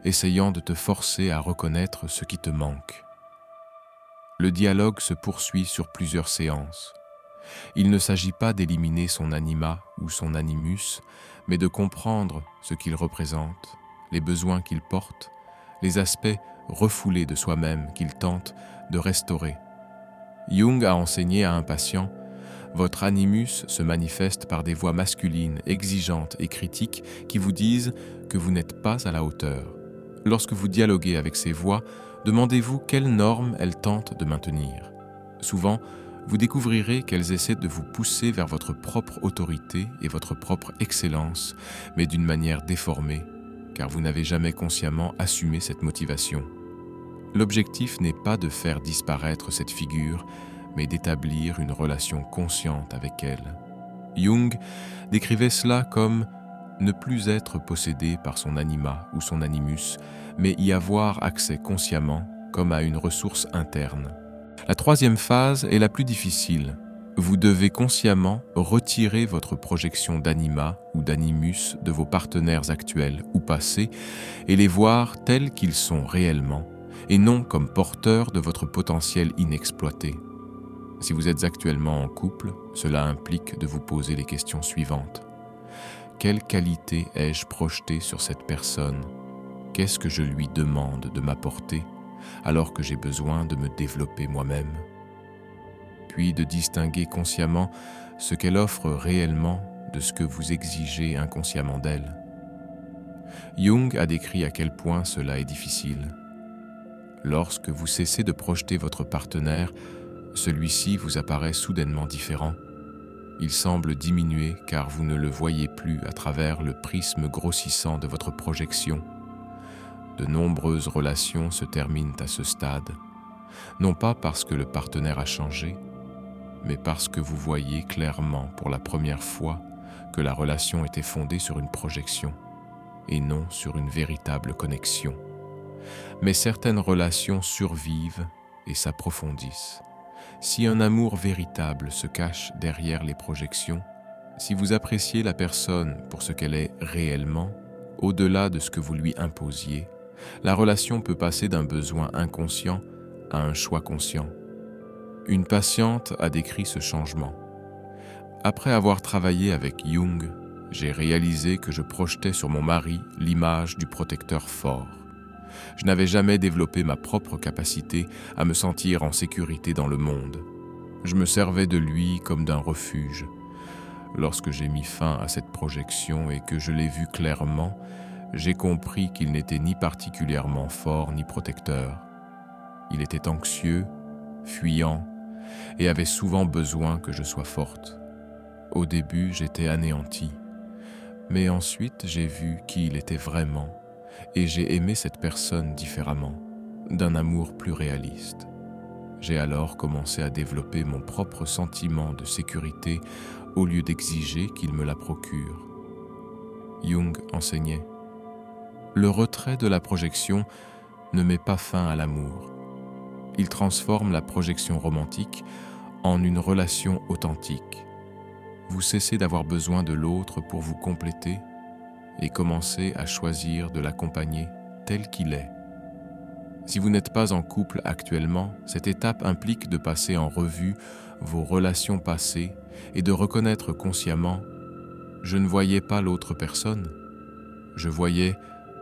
Speaker 1: essayant de te forcer à reconnaître ce qui te manque. » Le dialogue se poursuit sur plusieurs séances. Il ne s'agit pas d'éliminer son anima ou son animus, mais de comprendre ce qu'il représente, les besoins qu'il porte, les aspects refoulés de soi-même qu'il tente de restaurer. Jung a enseigné à un patient « Votre animus se manifeste par des voix masculines, exigeantes et critiques qui vous disent que vous n'êtes pas à la hauteur. Lorsque vous dialoguez avec ces voix, demandez-vous quelles normes elles tentent de maintenir. Souvent, vous découvrirez qu'elles essaient de vous pousser vers votre propre autorité et votre propre excellence, mais d'une manière déformée, car vous n'avez jamais consciemment assumé cette motivation. L'objectif n'est pas de faire disparaître cette figure, mais d'établir une relation consciente avec elle. Jung décrivait cela comme ne plus être possédé par son anima ou son animus, mais y avoir accès consciemment comme à une ressource interne. La troisième phase est la plus difficile. Vous devez consciemment retirer votre projection d'anima ou d'animus de vos partenaires actuels ou passés et les voir tels qu'ils sont réellement, et non comme porteurs de votre potentiel inexploité. Si vous êtes actuellement en couple, cela implique de vous poser les questions suivantes. Quelle qualité ai-je projetée sur cette personne ? Qu'est-ce que je lui demande de m'apporter alors que j'ai besoin de me développer moi-même ? Puis de distinguer consciemment ce qu'elle offre réellement de ce que vous exigez inconsciemment d'elle. Jung a décrit à quel point cela est difficile. Lorsque vous cessez de projeter votre partenaire, celui-ci vous apparaît soudainement différent. Il semble diminuer car vous ne le voyez plus à travers le prisme grossissant de votre projection. De nombreuses relations se terminent à ce stade, non pas parce que le partenaire a changé, mais parce que vous voyez clairement pour la première fois que la relation était fondée sur une projection et non sur une véritable connexion. Mais certaines relations survivent et s'approfondissent. Si un amour véritable se cache derrière les projections, si vous appréciez la personne pour ce qu'elle est réellement, au-delà de ce que vous lui imposiez, la relation peut passer d'un besoin inconscient à un choix conscient. Une patiente a décrit ce changement. Après avoir travaillé avec Jung, j'ai réalisé que je projetais sur mon mari l'image du protecteur fort. Je n'avais jamais développé ma propre capacité à me sentir en sécurité dans le monde. Je me servais de lui comme d'un refuge. Lorsque j'ai mis fin à cette projection et que je l'ai vu clairement, j'ai compris qu'il n'était ni particulièrement fort ni protecteur. Il était anxieux, fuyant et avait souvent besoin que je sois forte. Au début, j'étais anéantie, mais ensuite j'ai vu qui il était vraiment et j'ai aimé cette personne différemment, d'un amour plus réaliste. J'ai alors commencé à développer mon propre sentiment de sécurité au lieu d'exiger qu'il me la procure. Jung enseignait. Le retrait de la projection ne met pas fin à l'amour. Il transforme la projection romantique en une relation authentique. Vous cessez d'avoir besoin de l'autre pour vous compléter et commencez à choisir de l'accompagner tel qu'il est. Si vous n'êtes pas en couple actuellement, cette étape implique de passer en revue vos relations passées et de reconnaître consciemment « je ne voyais pas l'autre personne, je voyais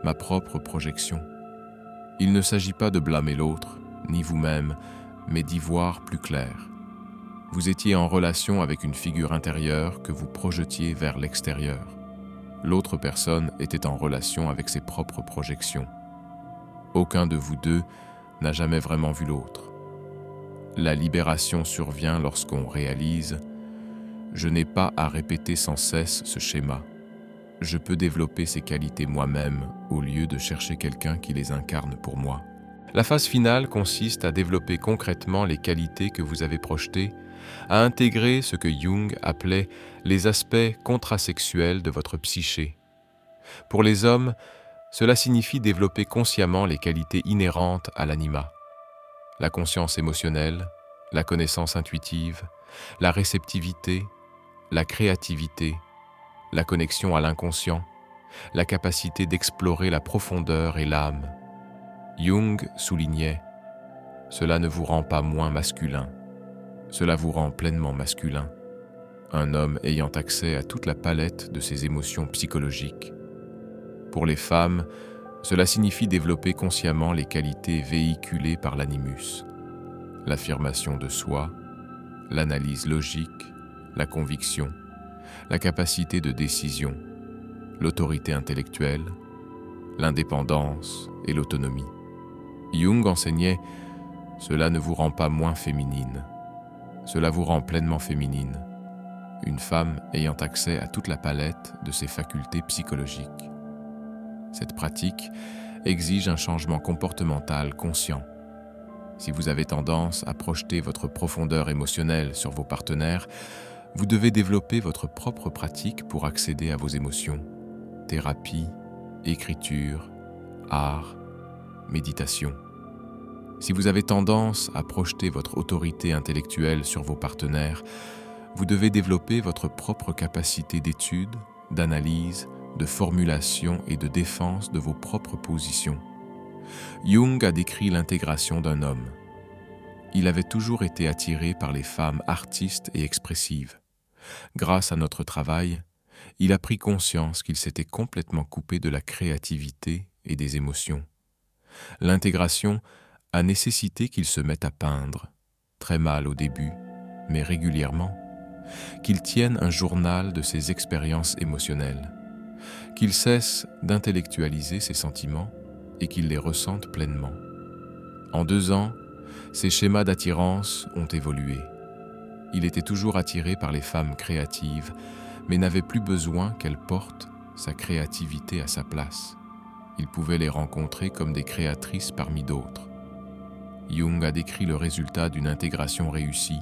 Speaker 1: ma propre projection ». Il ne s'agit pas de blâmer l'autre, ni vous-même, mais d'y voir plus clair. Vous étiez en relation avec une figure intérieure que vous projetiez vers l'extérieur. L'autre personne était en relation avec ses propres projections. Aucun de vous deux n'a jamais vraiment vu l'autre. La libération survient lorsqu'on réalise « je n'ai pas à répéter sans cesse ce schéma. Je peux développer ces qualités moi-même au lieu de chercher quelqu'un qui les incarne pour moi. » La phase finale consiste à développer concrètement les qualités que vous avez projetées, à intégrer ce que Jung appelait les aspects contrasexuels de votre psyché. Pour les hommes, cela signifie développer consciemment les qualités inhérentes à l'anima. La conscience émotionnelle, la connaissance intuitive, la réceptivité, la créativité, la connexion à l'inconscient, la capacité d'explorer la profondeur et l'âme. Jung soulignait « Cela ne vous rend pas moins masculin, cela vous rend pleinement masculin, un homme ayant accès à toute la palette de ses émotions psychologiques. » Pour les femmes, cela signifie développer consciemment les qualités véhiculées par l'animus, l'affirmation de soi, l'analyse logique, la conviction, la capacité de décision, l'autorité intellectuelle, l'indépendance et l'autonomie. Jung enseignait « Cela ne vous rend pas moins féminine, cela vous rend pleinement féminine, une femme ayant accès à toute la palette de ses facultés psychologiques. » Cette pratique exige un changement comportemental conscient. Si vous avez tendance à projeter votre profondeur émotionnelle sur vos partenaires, vous devez développer votre propre pratique pour accéder à vos émotions. Thérapie, écriture, art, méditation. Si vous avez tendance à projeter votre autorité intellectuelle sur vos partenaires, vous devez développer votre propre capacité d'étude, d'analyse, de formulation et de défense de vos propres positions. Jung a décrit l'intégration d'un homme. Il avait toujours été attiré par les femmes artistes et expressives. Grâce à notre travail, il a pris conscience qu'il s'était complètement coupé de la créativité et des émotions. L'intégration a nécessité qu'il se mette à peindre, très mal au début, mais régulièrement, qu'il tienne un journal de ses expériences émotionnelles, qu'il cesse d'intellectualiser ses sentiments et qu'il les ressente pleinement. En 2 ans, ses schémas d'attirance ont évolué. Il était toujours attiré par les femmes créatives, mais n'avait plus besoin qu'elles portent sa créativité à sa place. Il pouvait les rencontrer comme des créatrices parmi d'autres. Jung a décrit le résultat d'une intégration réussie.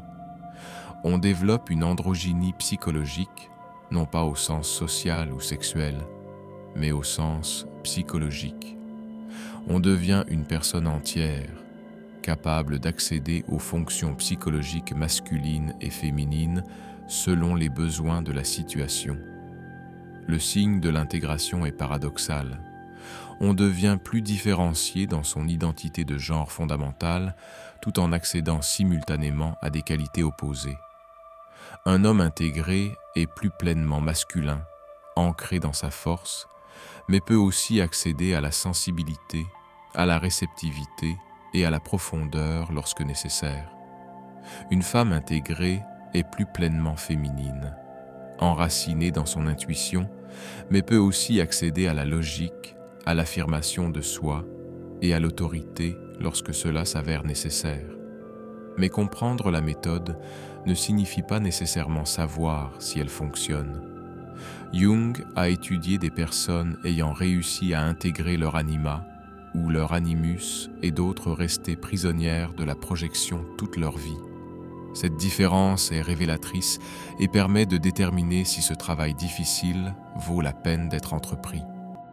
Speaker 1: On développe une androgynie psychologique, non pas au sens social ou sexuel, mais au sens psychologique. On devient une personne entière, capable d'accéder aux fonctions psychologiques masculines et féminines selon les besoins de la situation. Le signe de l'intégration est paradoxal. On devient plus différencié dans son identité de genre fondamentale tout en accédant simultanément à des qualités opposées. Un homme intégré est plus pleinement masculin, ancré dans sa force, mais peut aussi accéder à la sensibilité, à la réceptivité et à la profondeur lorsque nécessaire. Une femme intégrée est plus pleinement féminine, enracinée dans son intuition, mais peut aussi accéder à la logique, à l'affirmation de soi et à l'autorité lorsque cela s'avère nécessaire. Mais comprendre la méthode ne signifie pas nécessairement savoir si elle fonctionne. Jung a étudié des personnes ayant réussi à intégrer leur anima ou leur animus et d'autres restées prisonnières de la projection toute leur vie. Cette différence est révélatrice et permet de déterminer si ce travail difficile vaut la peine d'être entrepris.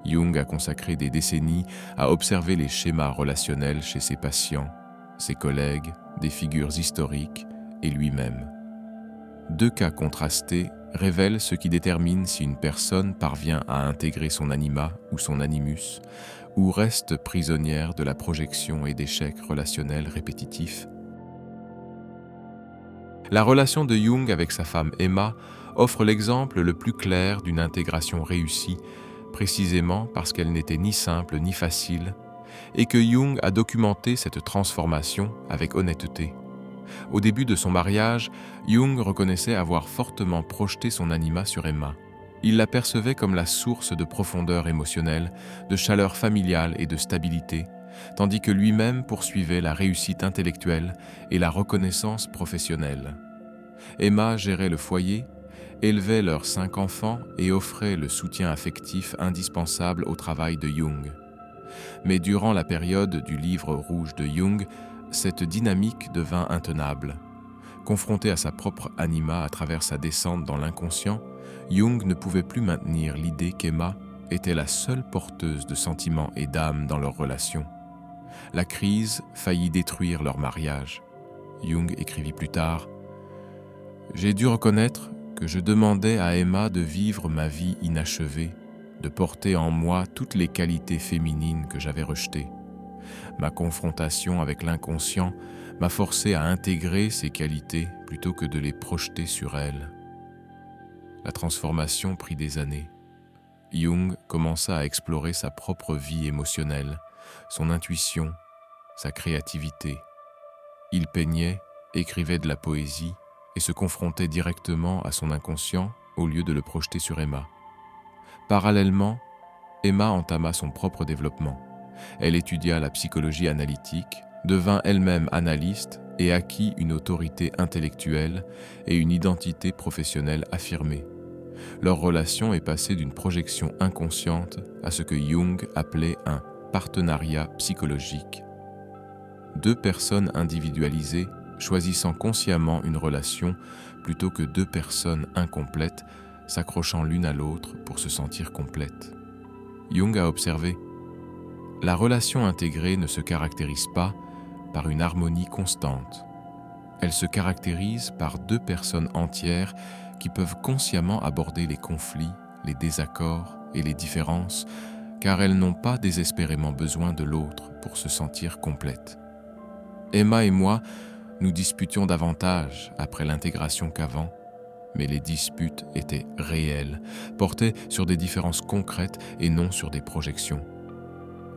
Speaker 1: Jung a consacré des décennies à observer les schémas relationnels chez ses patients, ses collègues, des figures historiques et lui-même. Deux cas contrastés révèlent ce qui détermine si une personne parvient à intégrer son anima ou son animus, ou reste prisonnière de la projection et d'échecs relationnels répétitifs. La relation de Jung avec sa femme Emma offre l'exemple le plus clair d'une intégration réussie, précisément parce qu'elle n'était ni simple ni facile, et que Jung a documenté cette transformation avec honnêteté. Au début de son mariage, Jung reconnaissait avoir fortement projeté son anima sur Emma. Il la percevait comme la source de profondeur émotionnelle, de chaleur familiale et de stabilité, tandis que lui-même poursuivait la réussite intellectuelle et la reconnaissance professionnelle. Emma gérait le foyer, élevait leurs 5 enfants et offrait le soutien affectif indispensable au travail de Jung. Mais durant la période du livre rouge de Jung, cette dynamique devint intenable. Confronté à sa propre anima à travers sa descente dans l'inconscient, Jung ne pouvait plus maintenir l'idée qu'Emma était la seule porteuse de sentiments et d'âme dans leur relation. La crise faillit détruire leur mariage. Jung écrivit plus tard « J'ai dû reconnaître que je demandais à Emma de vivre ma vie inachevée, de porter en moi toutes les qualités féminines que j'avais rejetées. Ma confrontation avec l'inconscient m'a forcé à intégrer ces qualités plutôt que de les projeter sur elle. » La transformation prit des années. Jung commença à explorer sa propre vie émotionnelle, son intuition, sa créativité. Il peignait, écrivait de la poésie et se confrontait directement à son inconscient au lieu de le projeter sur Emma. Parallèlement, Emma entama son propre développement. Elle étudia la psychologie analytique, devint elle-même analyste et acquit une autorité intellectuelle et une identité professionnelle affirmée. Leur relation est passée d'une projection inconsciente à ce que Jung appelait un partenariat psychologique. Deux personnes individualisées choisissant consciemment une relation plutôt que deux personnes incomplètes s'accrochant l'une à l'autre pour se sentir complètes. Jung a observé « La relation intégrée ne se caractérise pas par une harmonie constante. Elle se caractérise par deux personnes entières qui peuvent consciemment aborder les conflits, les désaccords et les différences, car elles n'ont pas désespérément besoin de l'autre pour se sentir complètes. Emma et moi, nous disputions davantage après l'intégration qu'avant, mais les disputes étaient réelles, portaient sur des différences concrètes et non sur des projections.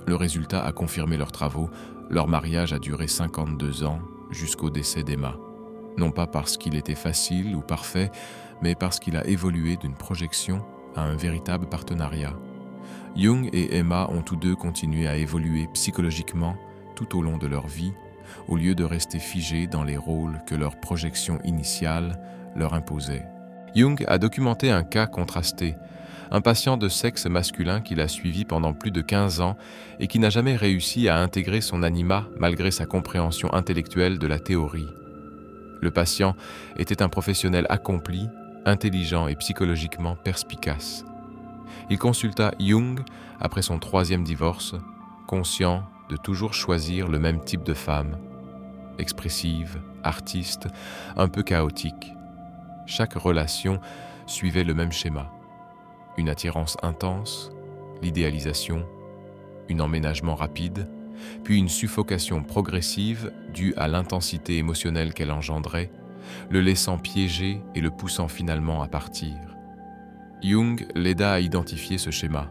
Speaker 1: Le résultat a confirmé leurs travaux, leur mariage a duré 52 ans jusqu'au décès d'Emma. Non pas parce qu'il était facile ou parfait, mais parce qu'il a évolué d'une projection à un véritable partenariat. Jung et Emma ont tous deux continué à évoluer psychologiquement tout au long de leur vie, au lieu de rester figés dans les rôles que leur projection initiale leur imposait. Jung a documenté un cas contrasté, un patient de sexe masculin qu'il a suivi pendant plus de 15 ans et qui n'a jamais réussi à intégrer son anima malgré sa compréhension intellectuelle de la théorie. Le patient était un professionnel accompli, intelligent et psychologiquement perspicace. Il consulta Jung après son 3e divorce, conscient de toujours choisir le même type de femme, expressive, artiste, un peu chaotique. Chaque relation suivait le même schéma. Une attirance intense, l'idéalisation, un emménagement rapide, puis une suffocation progressive due à l'intensité émotionnelle qu'elle engendrait, le laissant piéger et le poussant finalement à partir. Jung l'aida à identifier ce schéma.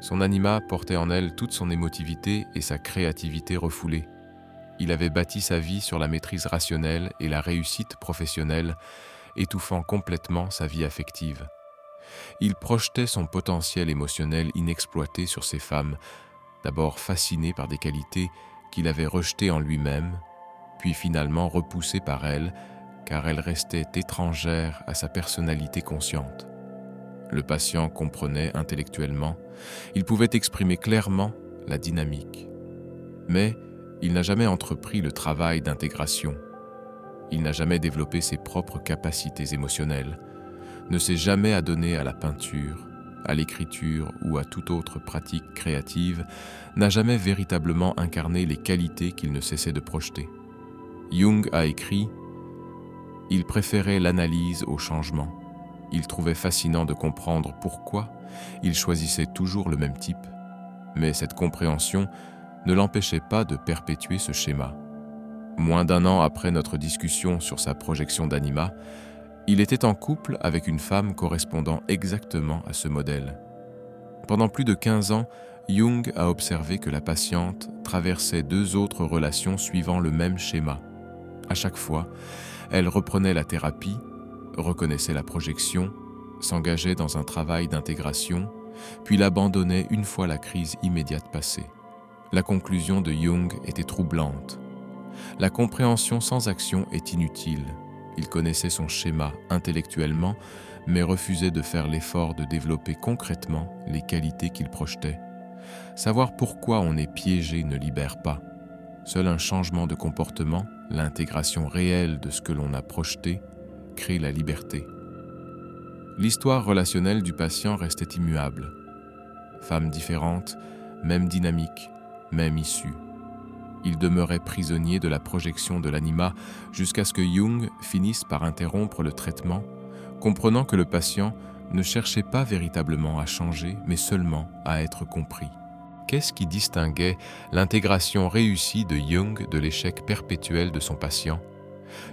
Speaker 1: Son anima portait en elle toute son émotivité et sa créativité refoulée. Il avait bâti sa vie sur la maîtrise rationnelle et la réussite professionnelle, étouffant complètement sa vie affective. Il projetait son potentiel émotionnel inexploité sur ces femmes, d'abord fasciné par des qualités qu'il avait rejetées en lui-même, puis finalement repoussé par elles, car elles restaient étrangères à sa personnalité consciente. Le patient comprenait intellectuellement, il pouvait exprimer clairement la dynamique. Mais il n'a jamais entrepris le travail d'intégration. Il n'a jamais développé ses propres capacités émotionnelles, ne s'est jamais adonné à la peinture, à l'écriture ou à toute autre pratique créative, n'a jamais véritablement incarné les qualités qu'il ne cessait de projeter. Jung a écrit « Il préférait l'analyse au changement. Il trouvait fascinant de comprendre pourquoi il choisissait toujours le même type, mais cette compréhension ne l'empêchait pas de perpétuer ce schéma. Moins d'1 an après notre discussion sur sa projection d'anima, il était en couple avec une femme correspondant exactement à ce modèle. Pendant plus de 15 ans, Jung a observé que la patiente traversait 2 autres relations suivant le même schéma. À chaque fois, elle reprenait la thérapie, reconnaissait la projection, s'engageait dans un travail d'intégration, puis l'abandonnait une fois la crise immédiate passée. La conclusion de Jung était troublante. La compréhension sans action est inutile. Il connaissait son schéma intellectuellement, mais refusait de faire l'effort de développer concrètement les qualités qu'il projetait. Savoir pourquoi on est piégé ne libère pas. Seul un changement de comportement, l'intégration réelle de ce que l'on a projeté, crée la liberté. L'histoire relationnelle du patient restait immuable. Femme différente, même dynamique, même issue. Il demeurait prisonnier de la projection de l'anima jusqu'à ce que Jung finisse par interrompre le traitement, comprenant que le patient ne cherchait pas véritablement à changer, mais seulement à être compris. Qu'est-ce qui distinguait l'intégration réussie de Jung de l'échec perpétuel de son patient?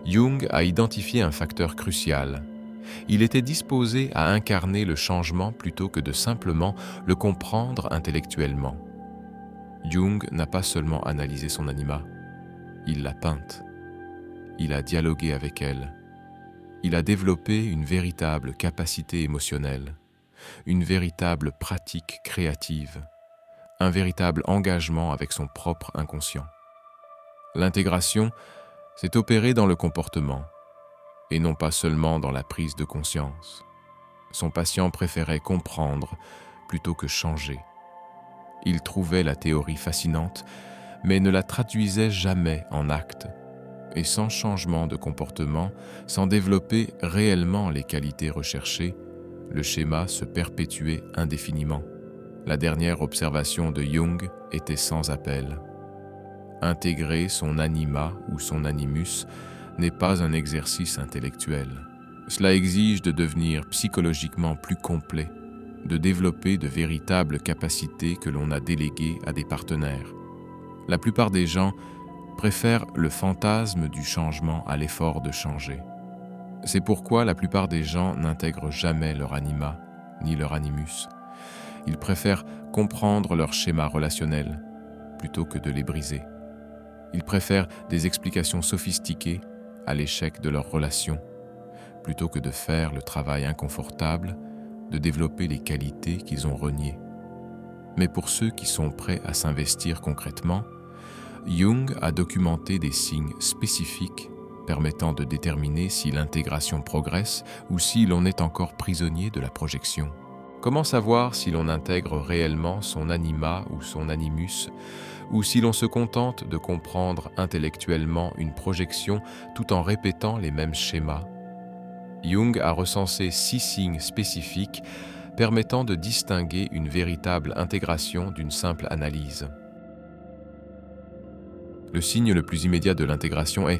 Speaker 1: Jung a identifié un facteur crucial. Il était disposé à incarner le changement plutôt que de simplement le comprendre intellectuellement. Jung n'a pas seulement analysé son anima, il l'a peinte. Il a dialogué avec elle. Il a développé une véritable capacité émotionnelle, une véritable pratique créative, un véritable engagement avec son propre inconscient. L'intégration s'est opérée dans le comportement, et non pas seulement dans la prise de conscience. Son patient préférait comprendre plutôt que changer. Il trouvait la théorie fascinante, mais ne la traduisait jamais en actes. Et sans changement de comportement, sans développer réellement les qualités recherchées, le schéma se perpétuait indéfiniment. La dernière observation de Jung était sans appel. Intégrer son anima ou son animus n'est pas un exercice intellectuel. Cela exige de devenir psychologiquement plus complet, de développer de véritables capacités que l'on a déléguées à des partenaires. La plupart des gens préfèrent le fantasme du changement à l'effort de changer. C'est pourquoi la plupart des gens n'intègrent jamais leur anima, ni leur animus. Ils préfèrent comprendre leur schéma relationnel, plutôt que de les briser. Ils préfèrent des explications sophistiquées à l'échec de leur relation, plutôt que de faire le travail inconfortable de développer les qualités qu'ils ont reniées. Mais pour ceux qui sont prêts à s'investir concrètement, Jung a documenté des signes spécifiques permettant de déterminer si l'intégration progresse ou si l'on est encore prisonnier de la projection. Comment savoir si l'on intègre réellement son anima ou son animus, ou si l'on se contente de comprendre intellectuellement une projection tout en répétant les mêmes schémas? Jung a recensé 6 signes spécifiques permettant de distinguer une véritable intégration d'une simple analyse. Le signe le plus immédiat de l'intégration est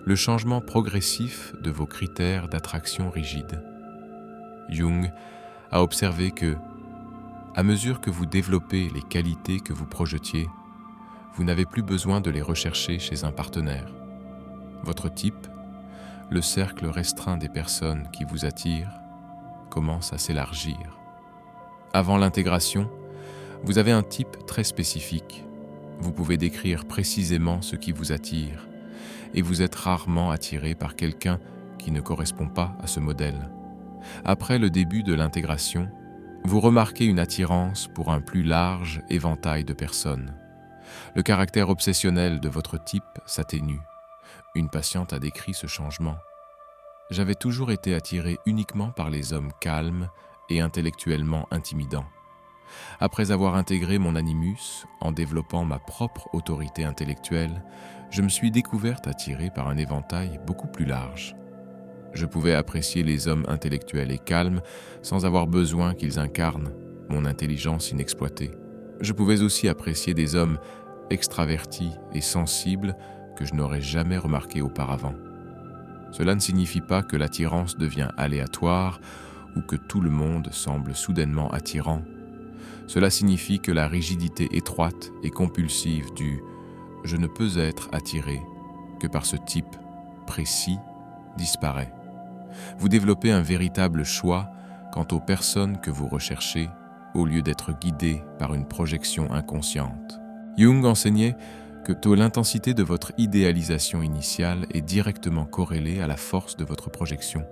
Speaker 1: le changement progressif de vos critères d'attraction rigides. Jung a observé que, à mesure que vous développez les qualités que vous projetiez, vous n'avez plus besoin de les rechercher chez un partenaire. Votre type, le cercle restreint des personnes qui vous attirent, commence à s'élargir. Avant l'intégration, vous avez un type très spécifique. Vous pouvez décrire précisément ce qui vous attire, et vous êtes rarement attiré par quelqu'un qui ne correspond pas à ce modèle. Après le début de l'intégration, vous remarquez une attirance pour un plus large éventail de personnes. Le caractère obsessionnel de votre type s'atténue. Une patiente a décrit ce changement. J'avais toujours été attiré uniquement par les hommes calmes et intellectuellement intimidants. Après avoir intégré mon animus, en développant ma propre autorité intellectuelle, je me suis découverte attirée par un éventail beaucoup plus large. Je pouvais apprécier les hommes intellectuels et calmes sans avoir besoin qu'ils incarnent mon intelligence inexploitée. Je pouvais aussi apprécier des hommes extravertis et sensibles que je n'aurais jamais remarqués auparavant. Cela ne signifie pas que l'attirance devient aléatoire ou que tout le monde semble soudainement attirant. Cela signifie que la rigidité étroite et compulsive du « je ne peux être attiré que par ce type précis » disparaît. Vous développez un véritable choix quant aux personnes que vous recherchez au lieu d'être guidé par une projection inconsciente. Jung enseignait que l'intensité de votre idéalisation initiale est directement corrélée à la force de votre projection.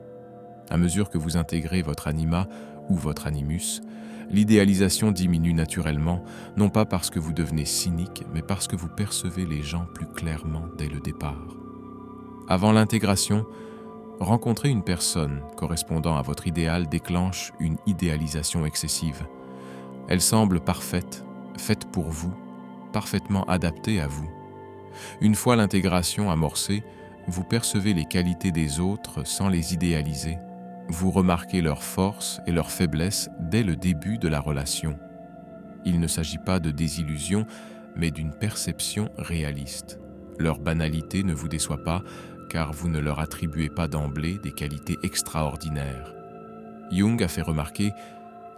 Speaker 1: À mesure que vous intégrez votre anima ou votre animus, l'idéalisation diminue naturellement, non pas parce que vous devenez cynique, mais parce que vous percevez les gens plus clairement dès le départ. Avant l'intégration, rencontrer une personne correspondant à votre idéal déclenche une idéalisation excessive. Elle semble parfaite, faite pour vous, parfaitement adaptée à vous. Une fois l'intégration amorcée, vous percevez les qualités des autres sans les idéaliser. Vous remarquez leurs forces et leurs faiblesses dès le début de la relation. Il ne s'agit pas de désillusion, mais d'une perception réaliste. Leur banalité ne vous déçoit pas, car vous ne leur attribuez pas d'emblée des qualités extraordinaires. Jung a fait remarquer,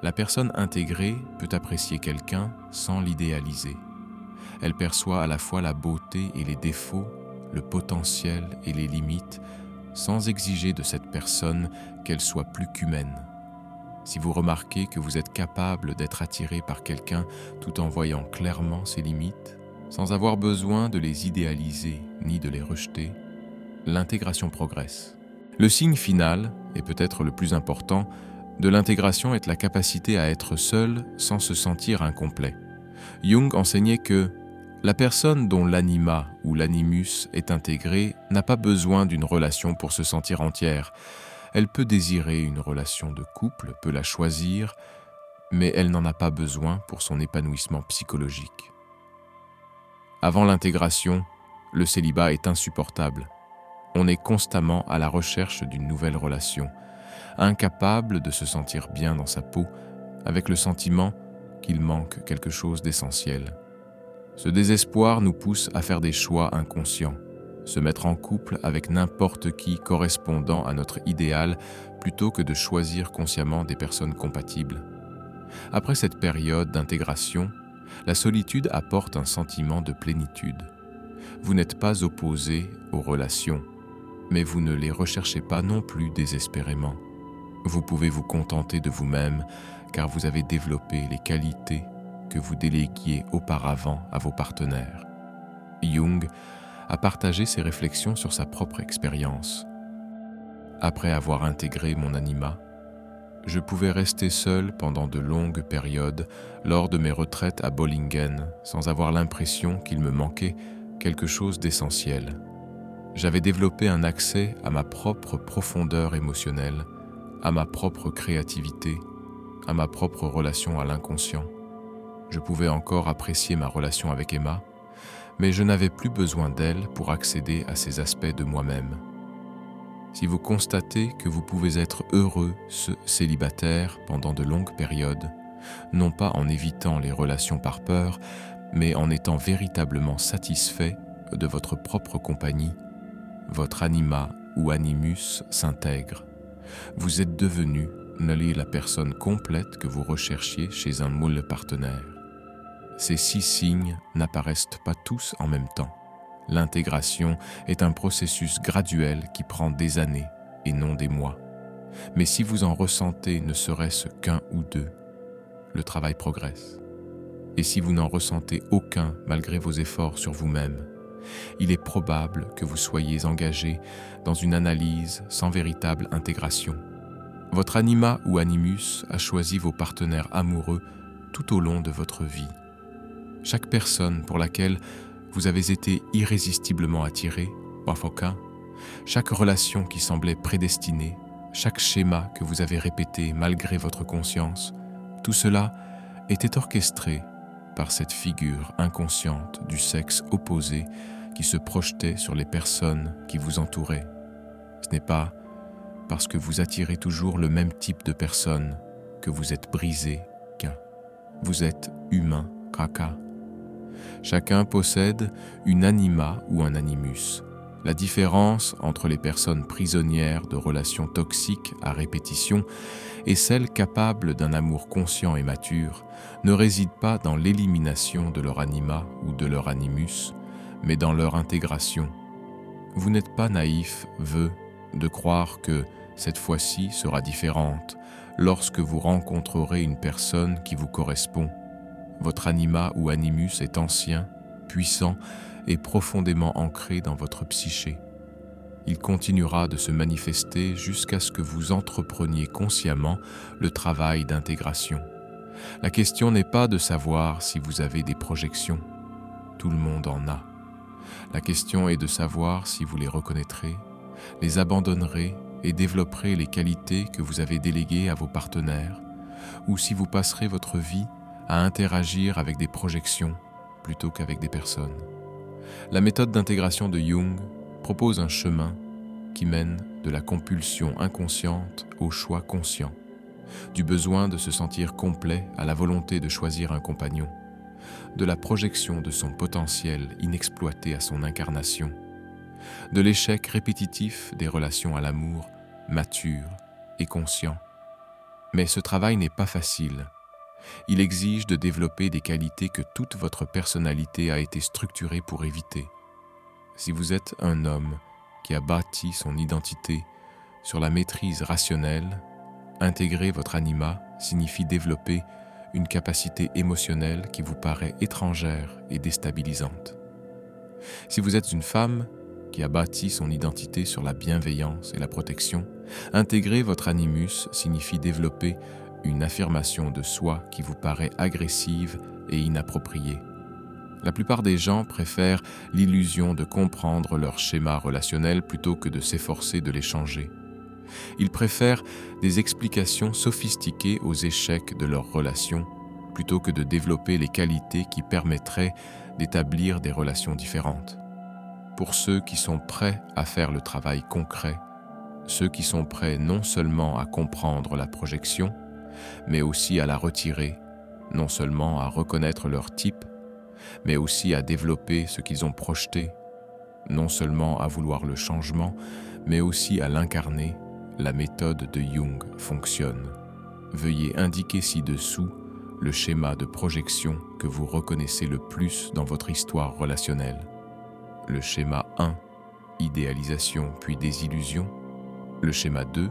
Speaker 1: la personne intégrée peut apprécier quelqu'un sans l'idéaliser. Elle perçoit à la fois la beauté et les défauts, le potentiel et les limites, sans exiger de cette personne qu'elle soit plus qu'humaine. Si vous remarquez que vous êtes capable d'être attiré par quelqu'un tout en voyant clairement ses limites, sans avoir besoin de les idéaliser ni de les rejeter, l'intégration progresse. Le signe final, et peut-être le plus important, de l'intégration est la capacité à être seul sans se sentir incomplet. Jung enseignait que la personne dont l'anima ou l'animus est intégré n'a pas besoin d'une relation pour se sentir entière. Elle peut désirer une relation de couple, peut la choisir, mais elle n'en a pas besoin pour son épanouissement psychologique. Avant l'intégration, le célibat est insupportable. On est constamment à la recherche d'une nouvelle relation, incapable de se sentir bien dans sa peau, avec le sentiment qu'il manque quelque chose d'essentiel. Ce désespoir nous pousse à faire des choix inconscients, se mettre en couple avec n'importe qui correspondant à notre idéal plutôt que de choisir consciemment des personnes compatibles. Après cette période d'intégration, la solitude apporte un sentiment de plénitude. Vous n'êtes pas opposé aux relations, mais vous ne les recherchez pas non plus désespérément. Vous pouvez vous contenter de vous-même car vous avez développé les qualités que vous déléguiez auparavant à vos partenaires. Jung a partagé ses réflexions sur sa propre expérience. Après avoir intégré mon anima, je pouvais rester seul pendant de longues périodes lors de mes retraites à Bollingen sans avoir l'impression qu'il me manquait quelque chose d'essentiel. J'avais développé un accès à ma propre profondeur émotionnelle, à ma propre créativité, à ma propre relation à l'inconscient. Je pouvais encore apprécier ma relation avec Emma, mais je n'avais plus besoin d'elle pour accéder à ces aspects de moi-même. Si vous constatez que vous pouvez être heureux, célibataire, pendant de longues périodes, non pas en évitant les relations par peur, mais en étant véritablement satisfait de votre propre compagnie, votre anima ou animus s'intègre. Vous êtes devenu la personne complète que vous recherchiez chez un moule partenaire. Ces 6 signes n'apparaissent pas tous en même temps. L'intégration est un processus graduel qui prend des années et non des mois. Mais si vous en ressentez ne serait-ce qu'un ou 2, le travail progresse. Et si vous n'en ressentez aucun malgré vos efforts sur vous-même, il est probable que vous soyez engagé dans une analyse sans véritable intégration. Votre anima ou animus a choisi vos partenaires amoureux tout au long de votre vie. Chaque personne pour laquelle vous avez été irrésistiblement attiré, parfois qu'un, chaque relation qui semblait prédestinée, chaque schéma que vous avez répété malgré votre conscience, tout cela était orchestré par cette figure inconsciente du sexe opposé qui se projetait sur les personnes qui vous entouraient. Ce n'est pas parce que vous attirez toujours le même type de personnes que vous êtes brisé qu'un. Vous êtes humain, Kraka. Chacun possède une anima ou un animus. La différence entre les personnes prisonnières de relations toxiques à répétition et celles capables d'un amour conscient et mature ne réside pas dans l'élimination de leur anima ou de leur animus, mais dans leur intégration. Vous n'êtes pas naïf, de croire que cette fois-ci sera différente lorsque vous rencontrerez une personne qui vous correspond. Votre anima ou animus est ancien, puissant et profondément ancré dans votre psyché. Il continuera de se manifester jusqu'à ce que vous entrepreniez consciemment le travail d'intégration. La question n'est pas de savoir si vous avez des projections. Tout le monde en a. La question est de savoir si vous les reconnaîtrez, les abandonnerez et développerez les qualités que vous avez déléguées à vos partenaires, ou si vous passerez votre vie à interagir avec des projections plutôt qu'avec des personnes. La méthode d'intégration de Jung propose un chemin qui mène de la compulsion inconsciente au choix conscient, du besoin de se sentir complet à la volonté de choisir un compagnon, de la projection de son potentiel inexploité à son incarnation, de l'échec répétitif des relations à l'amour, mature et conscient. Mais ce travail n'est pas facile. Il exige de développer des qualités que toute votre personnalité a été structurée pour éviter. Si vous êtes un homme qui a bâti son identité sur la maîtrise rationnelle, intégrer votre anima signifie développer une capacité émotionnelle qui vous paraît étrangère et déstabilisante. Si vous êtes une femme qui a bâti son identité sur la bienveillance et la protection, intégrer votre animus signifie développer une affirmation de soi qui vous paraît agressive et inappropriée. La plupart des gens préfèrent l'illusion de comprendre leur schéma relationnel plutôt que de s'efforcer de les changer. Ils préfèrent des explications sophistiquées aux échecs de leur relation plutôt que de développer les qualités qui permettraient d'établir des relations différentes. Pour ceux qui sont prêts à faire le travail concret, ceux qui sont prêts non seulement à comprendre la projection, mais aussi à la retirer, non seulement à reconnaître leur type, mais aussi à développer ce qu'ils ont projeté, non seulement à vouloir le changement, mais aussi à l'incarner, la méthode de Jung fonctionne. Veuillez indiquer ci-dessous le schéma de projection que vous reconnaissez le plus dans votre histoire relationnelle. Le schéma 1, idéalisation puis désillusion. Le schéma 2,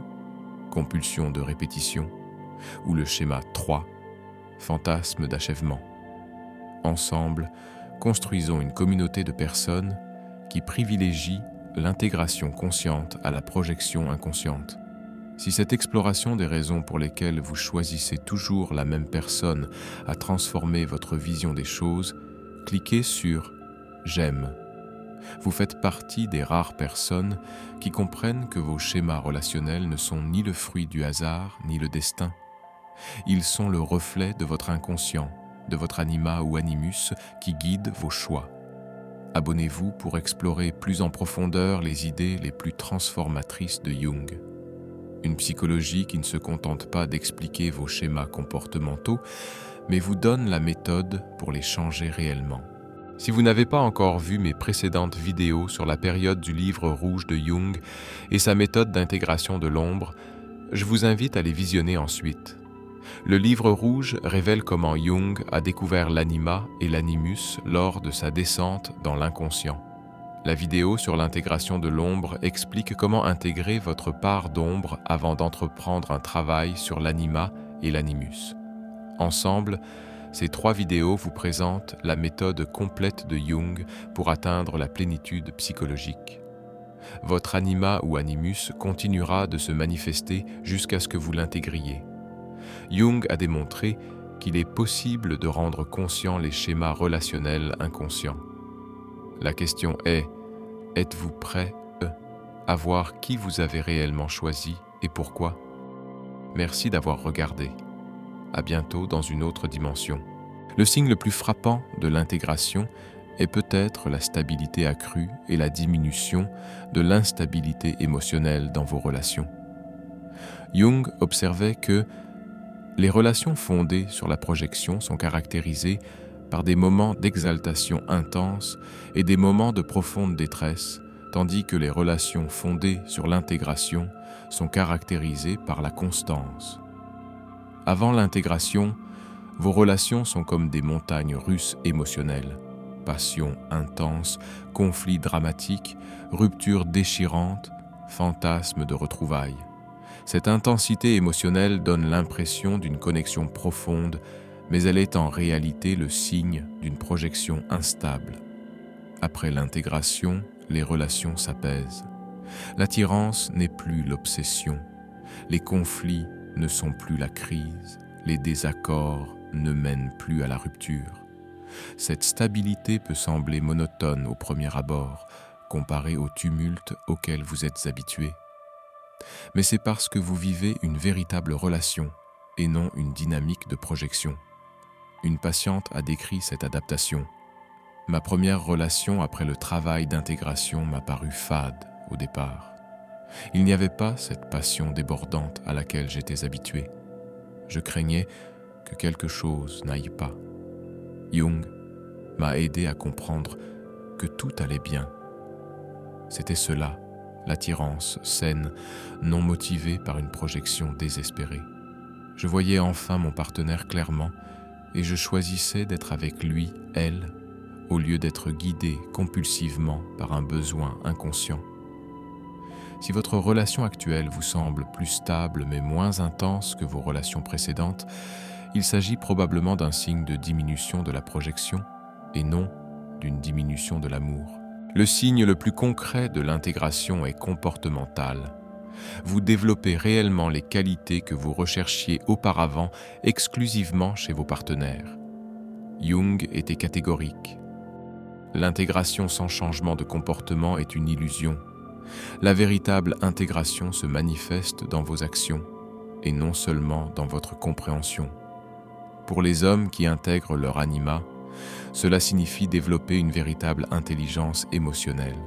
Speaker 1: compulsion de répétition. Ou le schéma 3, fantasme d'achèvement. Ensemble, construisons une communauté de personnes qui privilégient l'intégration consciente à la projection inconsciente. Si cette exploration des raisons pour lesquelles vous choisissez toujours la même personne a transformé votre vision des choses, cliquez sur « J'aime ». Vous faites partie des rares personnes qui comprennent que vos schémas relationnels ne sont ni le fruit du hasard ni le destin. Ils sont le reflet de votre inconscient, de votre anima ou animus qui guide vos choix. Abonnez-vous pour explorer plus en profondeur les idées les plus transformatrices de Jung. Une psychologie qui ne se contente pas d'expliquer vos schémas comportementaux, mais vous donne la méthode pour les changer réellement. Si vous n'avez pas encore vu mes précédentes vidéos sur la période du livre rouge de Jung et sa méthode d'intégration de l'ombre, je vous invite à les visionner ensuite. Le livre rouge révèle comment Jung a découvert l'anima et l'animus lors de sa descente dans l'inconscient. La vidéo sur l'intégration de l'ombre explique comment intégrer votre part d'ombre avant d'entreprendre un travail sur l'anima et l'animus. Ensemble, ces 3 vidéos vous présentent la méthode complète de Jung pour atteindre la plénitude psychologique. Votre anima ou animus continuera de se manifester jusqu'à ce que vous l'intégriez. Jung a démontré qu'il est possible de rendre conscients les schémas relationnels inconscients. La question est, êtes-vous prêt à voir qui vous avez réellement choisi et pourquoi ? Merci d'avoir regardé. À bientôt dans une autre dimension. Le signe le plus frappant de l'intégration est peut-être la stabilité accrue et la diminution de l'instabilité émotionnelle dans vos relations. Jung observait que les relations fondées sur la projection sont caractérisées par des moments d'exaltation intense et des moments de profonde détresse, tandis que les relations fondées sur l'intégration sont caractérisées par la constance. Avant l'intégration, vos relations sont comme des montagnes russes émotionnelles. Passion intense, conflits dramatiques, ruptures déchirantes, fantasmes de retrouvailles. Cette intensité émotionnelle donne l'impression d'une connexion profonde, mais elle est en réalité le signe d'une projection instable. Après l'intégration, les relations s'apaisent. L'attirance n'est plus l'obsession. Les conflits ne sont plus la crise. Les désaccords ne mènent plus à la rupture. Cette stabilité peut sembler monotone au premier abord, comparée au tumulte auquel vous êtes habitué. Mais c'est parce que vous vivez une véritable relation et non une dynamique de projection. Une patiente a décrit cette adaptation. Ma première relation après le travail d'intégration m'a paru fade au départ. Il n'y avait pas cette passion débordante à laquelle j'étais habitué. Je craignais que quelque chose n'aille pas. Jung m'a aidé à comprendre que tout allait bien. C'était cela, l'attirance saine, non motivée par une projection désespérée. Je voyais enfin mon partenaire clairement et je choisissais d'être avec lui, elle, au lieu d'être guidé compulsivement par un besoin inconscient. Si votre relation actuelle vous semble plus stable mais moins intense que vos relations précédentes, il s'agit probablement d'un signe de diminution de la projection et non d'une diminution de l'amour. Le signe le plus concret de l'intégration est comportemental. Vous développez réellement les qualités que vous recherchiez auparavant exclusivement chez vos partenaires. Jung était catégorique. L'intégration sans changement de comportement est une illusion. La véritable intégration se manifeste dans vos actions et non seulement dans votre compréhension. Pour les hommes qui intègrent leur anima, cela signifie développer une véritable intelligence émotionnelle.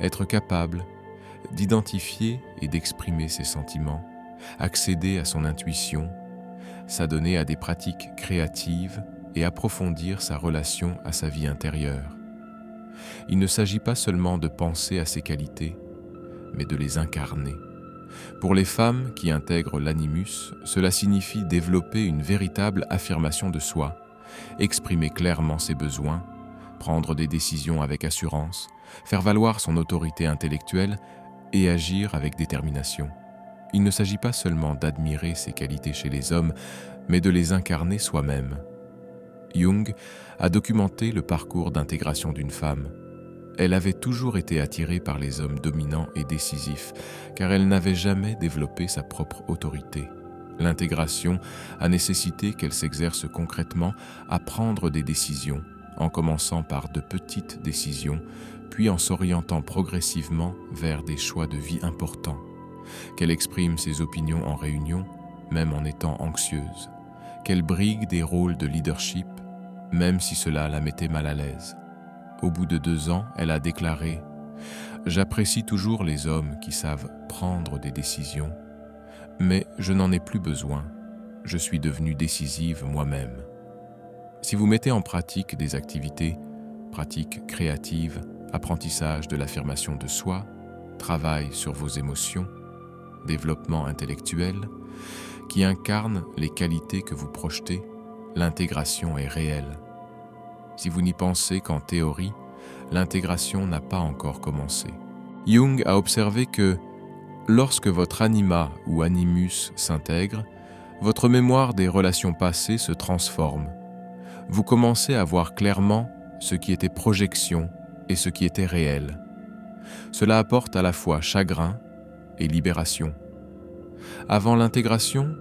Speaker 1: Être capable d'identifier et d'exprimer ses sentiments, accéder à son intuition, s'adonner à des pratiques créatives et approfondir sa relation à sa vie intérieure. Il ne s'agit pas seulement de penser à ses qualités, mais de les incarner. Pour les femmes qui intègrent l'animus, cela signifie développer une véritable affirmation de soi, exprimer clairement ses besoins, prendre des décisions avec assurance, faire valoir son autorité intellectuelle et agir avec détermination. Il ne s'agit pas seulement d'admirer ces qualités chez les hommes, mais de les incarner soi-même. Jung a documenté le parcours d'intégration d'une femme. Elle avait toujours été attirée par les hommes dominants et décisifs, car elle n'avait jamais développé sa propre autorité. L'intégration a nécessité qu'elle s'exerce concrètement à prendre des décisions, en commençant par de petites décisions, puis en s'orientant progressivement vers des choix de vie importants, qu'elle exprime ses opinions en réunion, même en étant anxieuse, qu'elle brigue des rôles de leadership, même si cela la mettait mal à l'aise. Au bout de 2 ans, elle a déclaré « J'apprécie toujours les hommes qui savent prendre des décisions, mais je n'en ai plus besoin, je suis devenue décisive moi-même. » Si vous mettez en pratique des activités, pratiques créatives, apprentissage de l'affirmation de soi, travail sur vos émotions, développement intellectuel, qui incarnent les qualités que vous projetez, l'intégration est réelle. Si vous n'y pensez qu'en théorie, l'intégration n'a pas encore commencé. Jung a observé que lorsque votre anima ou animus s'intègre, votre mémoire des relations passées se transforme. Vous commencez à voir clairement ce qui était projection et ce qui était réel. Cela apporte à la fois chagrin et libération. Avant l'intégration,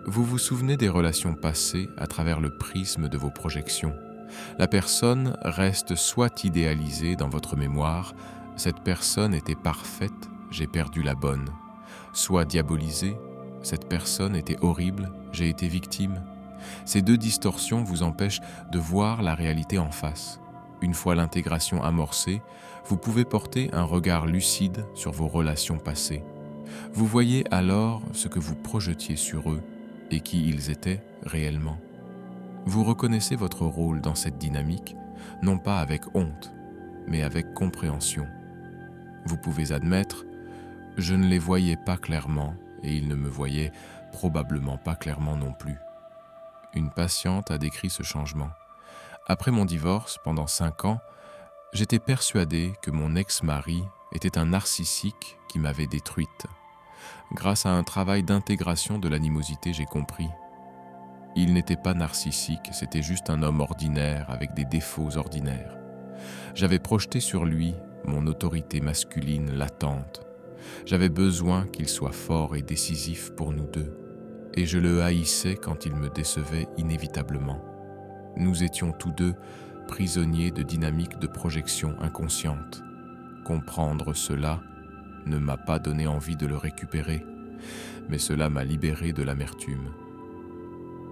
Speaker 1: vous vous souvenez des relations passées à travers le prisme de vos projections. La personne reste soit idéalisée dans votre mémoire, cette personne était parfaite, j'ai perdu la bonne, soit diabolisée, Cette personne était horrible, j'ai été victime. Ces deux distorsions vous empêchent de voir la réalité en face. Une fois l'intégration amorcée, vous pouvez porter un regard lucide sur vos relations passées. Vous voyez alors ce que vous projetiez sur eux et qui ils étaient réellement. Vous reconnaissez votre rôle dans cette dynamique, non pas avec honte, mais avec compréhension. Vous pouvez admettre « je ne les voyais pas clairement et ils ne me voyaient probablement pas clairement non plus ». Une patiente a décrit ce changement. Après mon divorce, pendant 5 ans, j'étais persuadée que mon ex-mari était un narcissique qui m'avait détruite. Grâce à un travail d'intégration de l'animosité, j'ai compris. Il n'était pas narcissique, c'était juste un homme ordinaire avec des défauts ordinaires. J'avais projeté sur lui mon autorité masculine latente. J'avais besoin qu'il soit fort et décisif pour nous deux. Et je le haïssais quand il me décevait inévitablement. Nous étions tous deux prisonniers de dynamiques de projection inconsciente. Comprendre cela ne m'a pas donné envie de le récupérer, mais cela m'a libéré de l'amertume.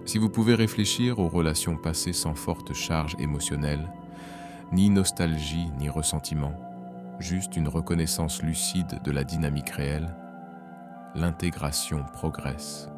Speaker 1: Si vous pouvez réfléchir aux relations passées sans forte charge émotionnelle, ni nostalgie ni ressentiment, juste une reconnaissance lucide de la dynamique réelle, l'intégration progresse.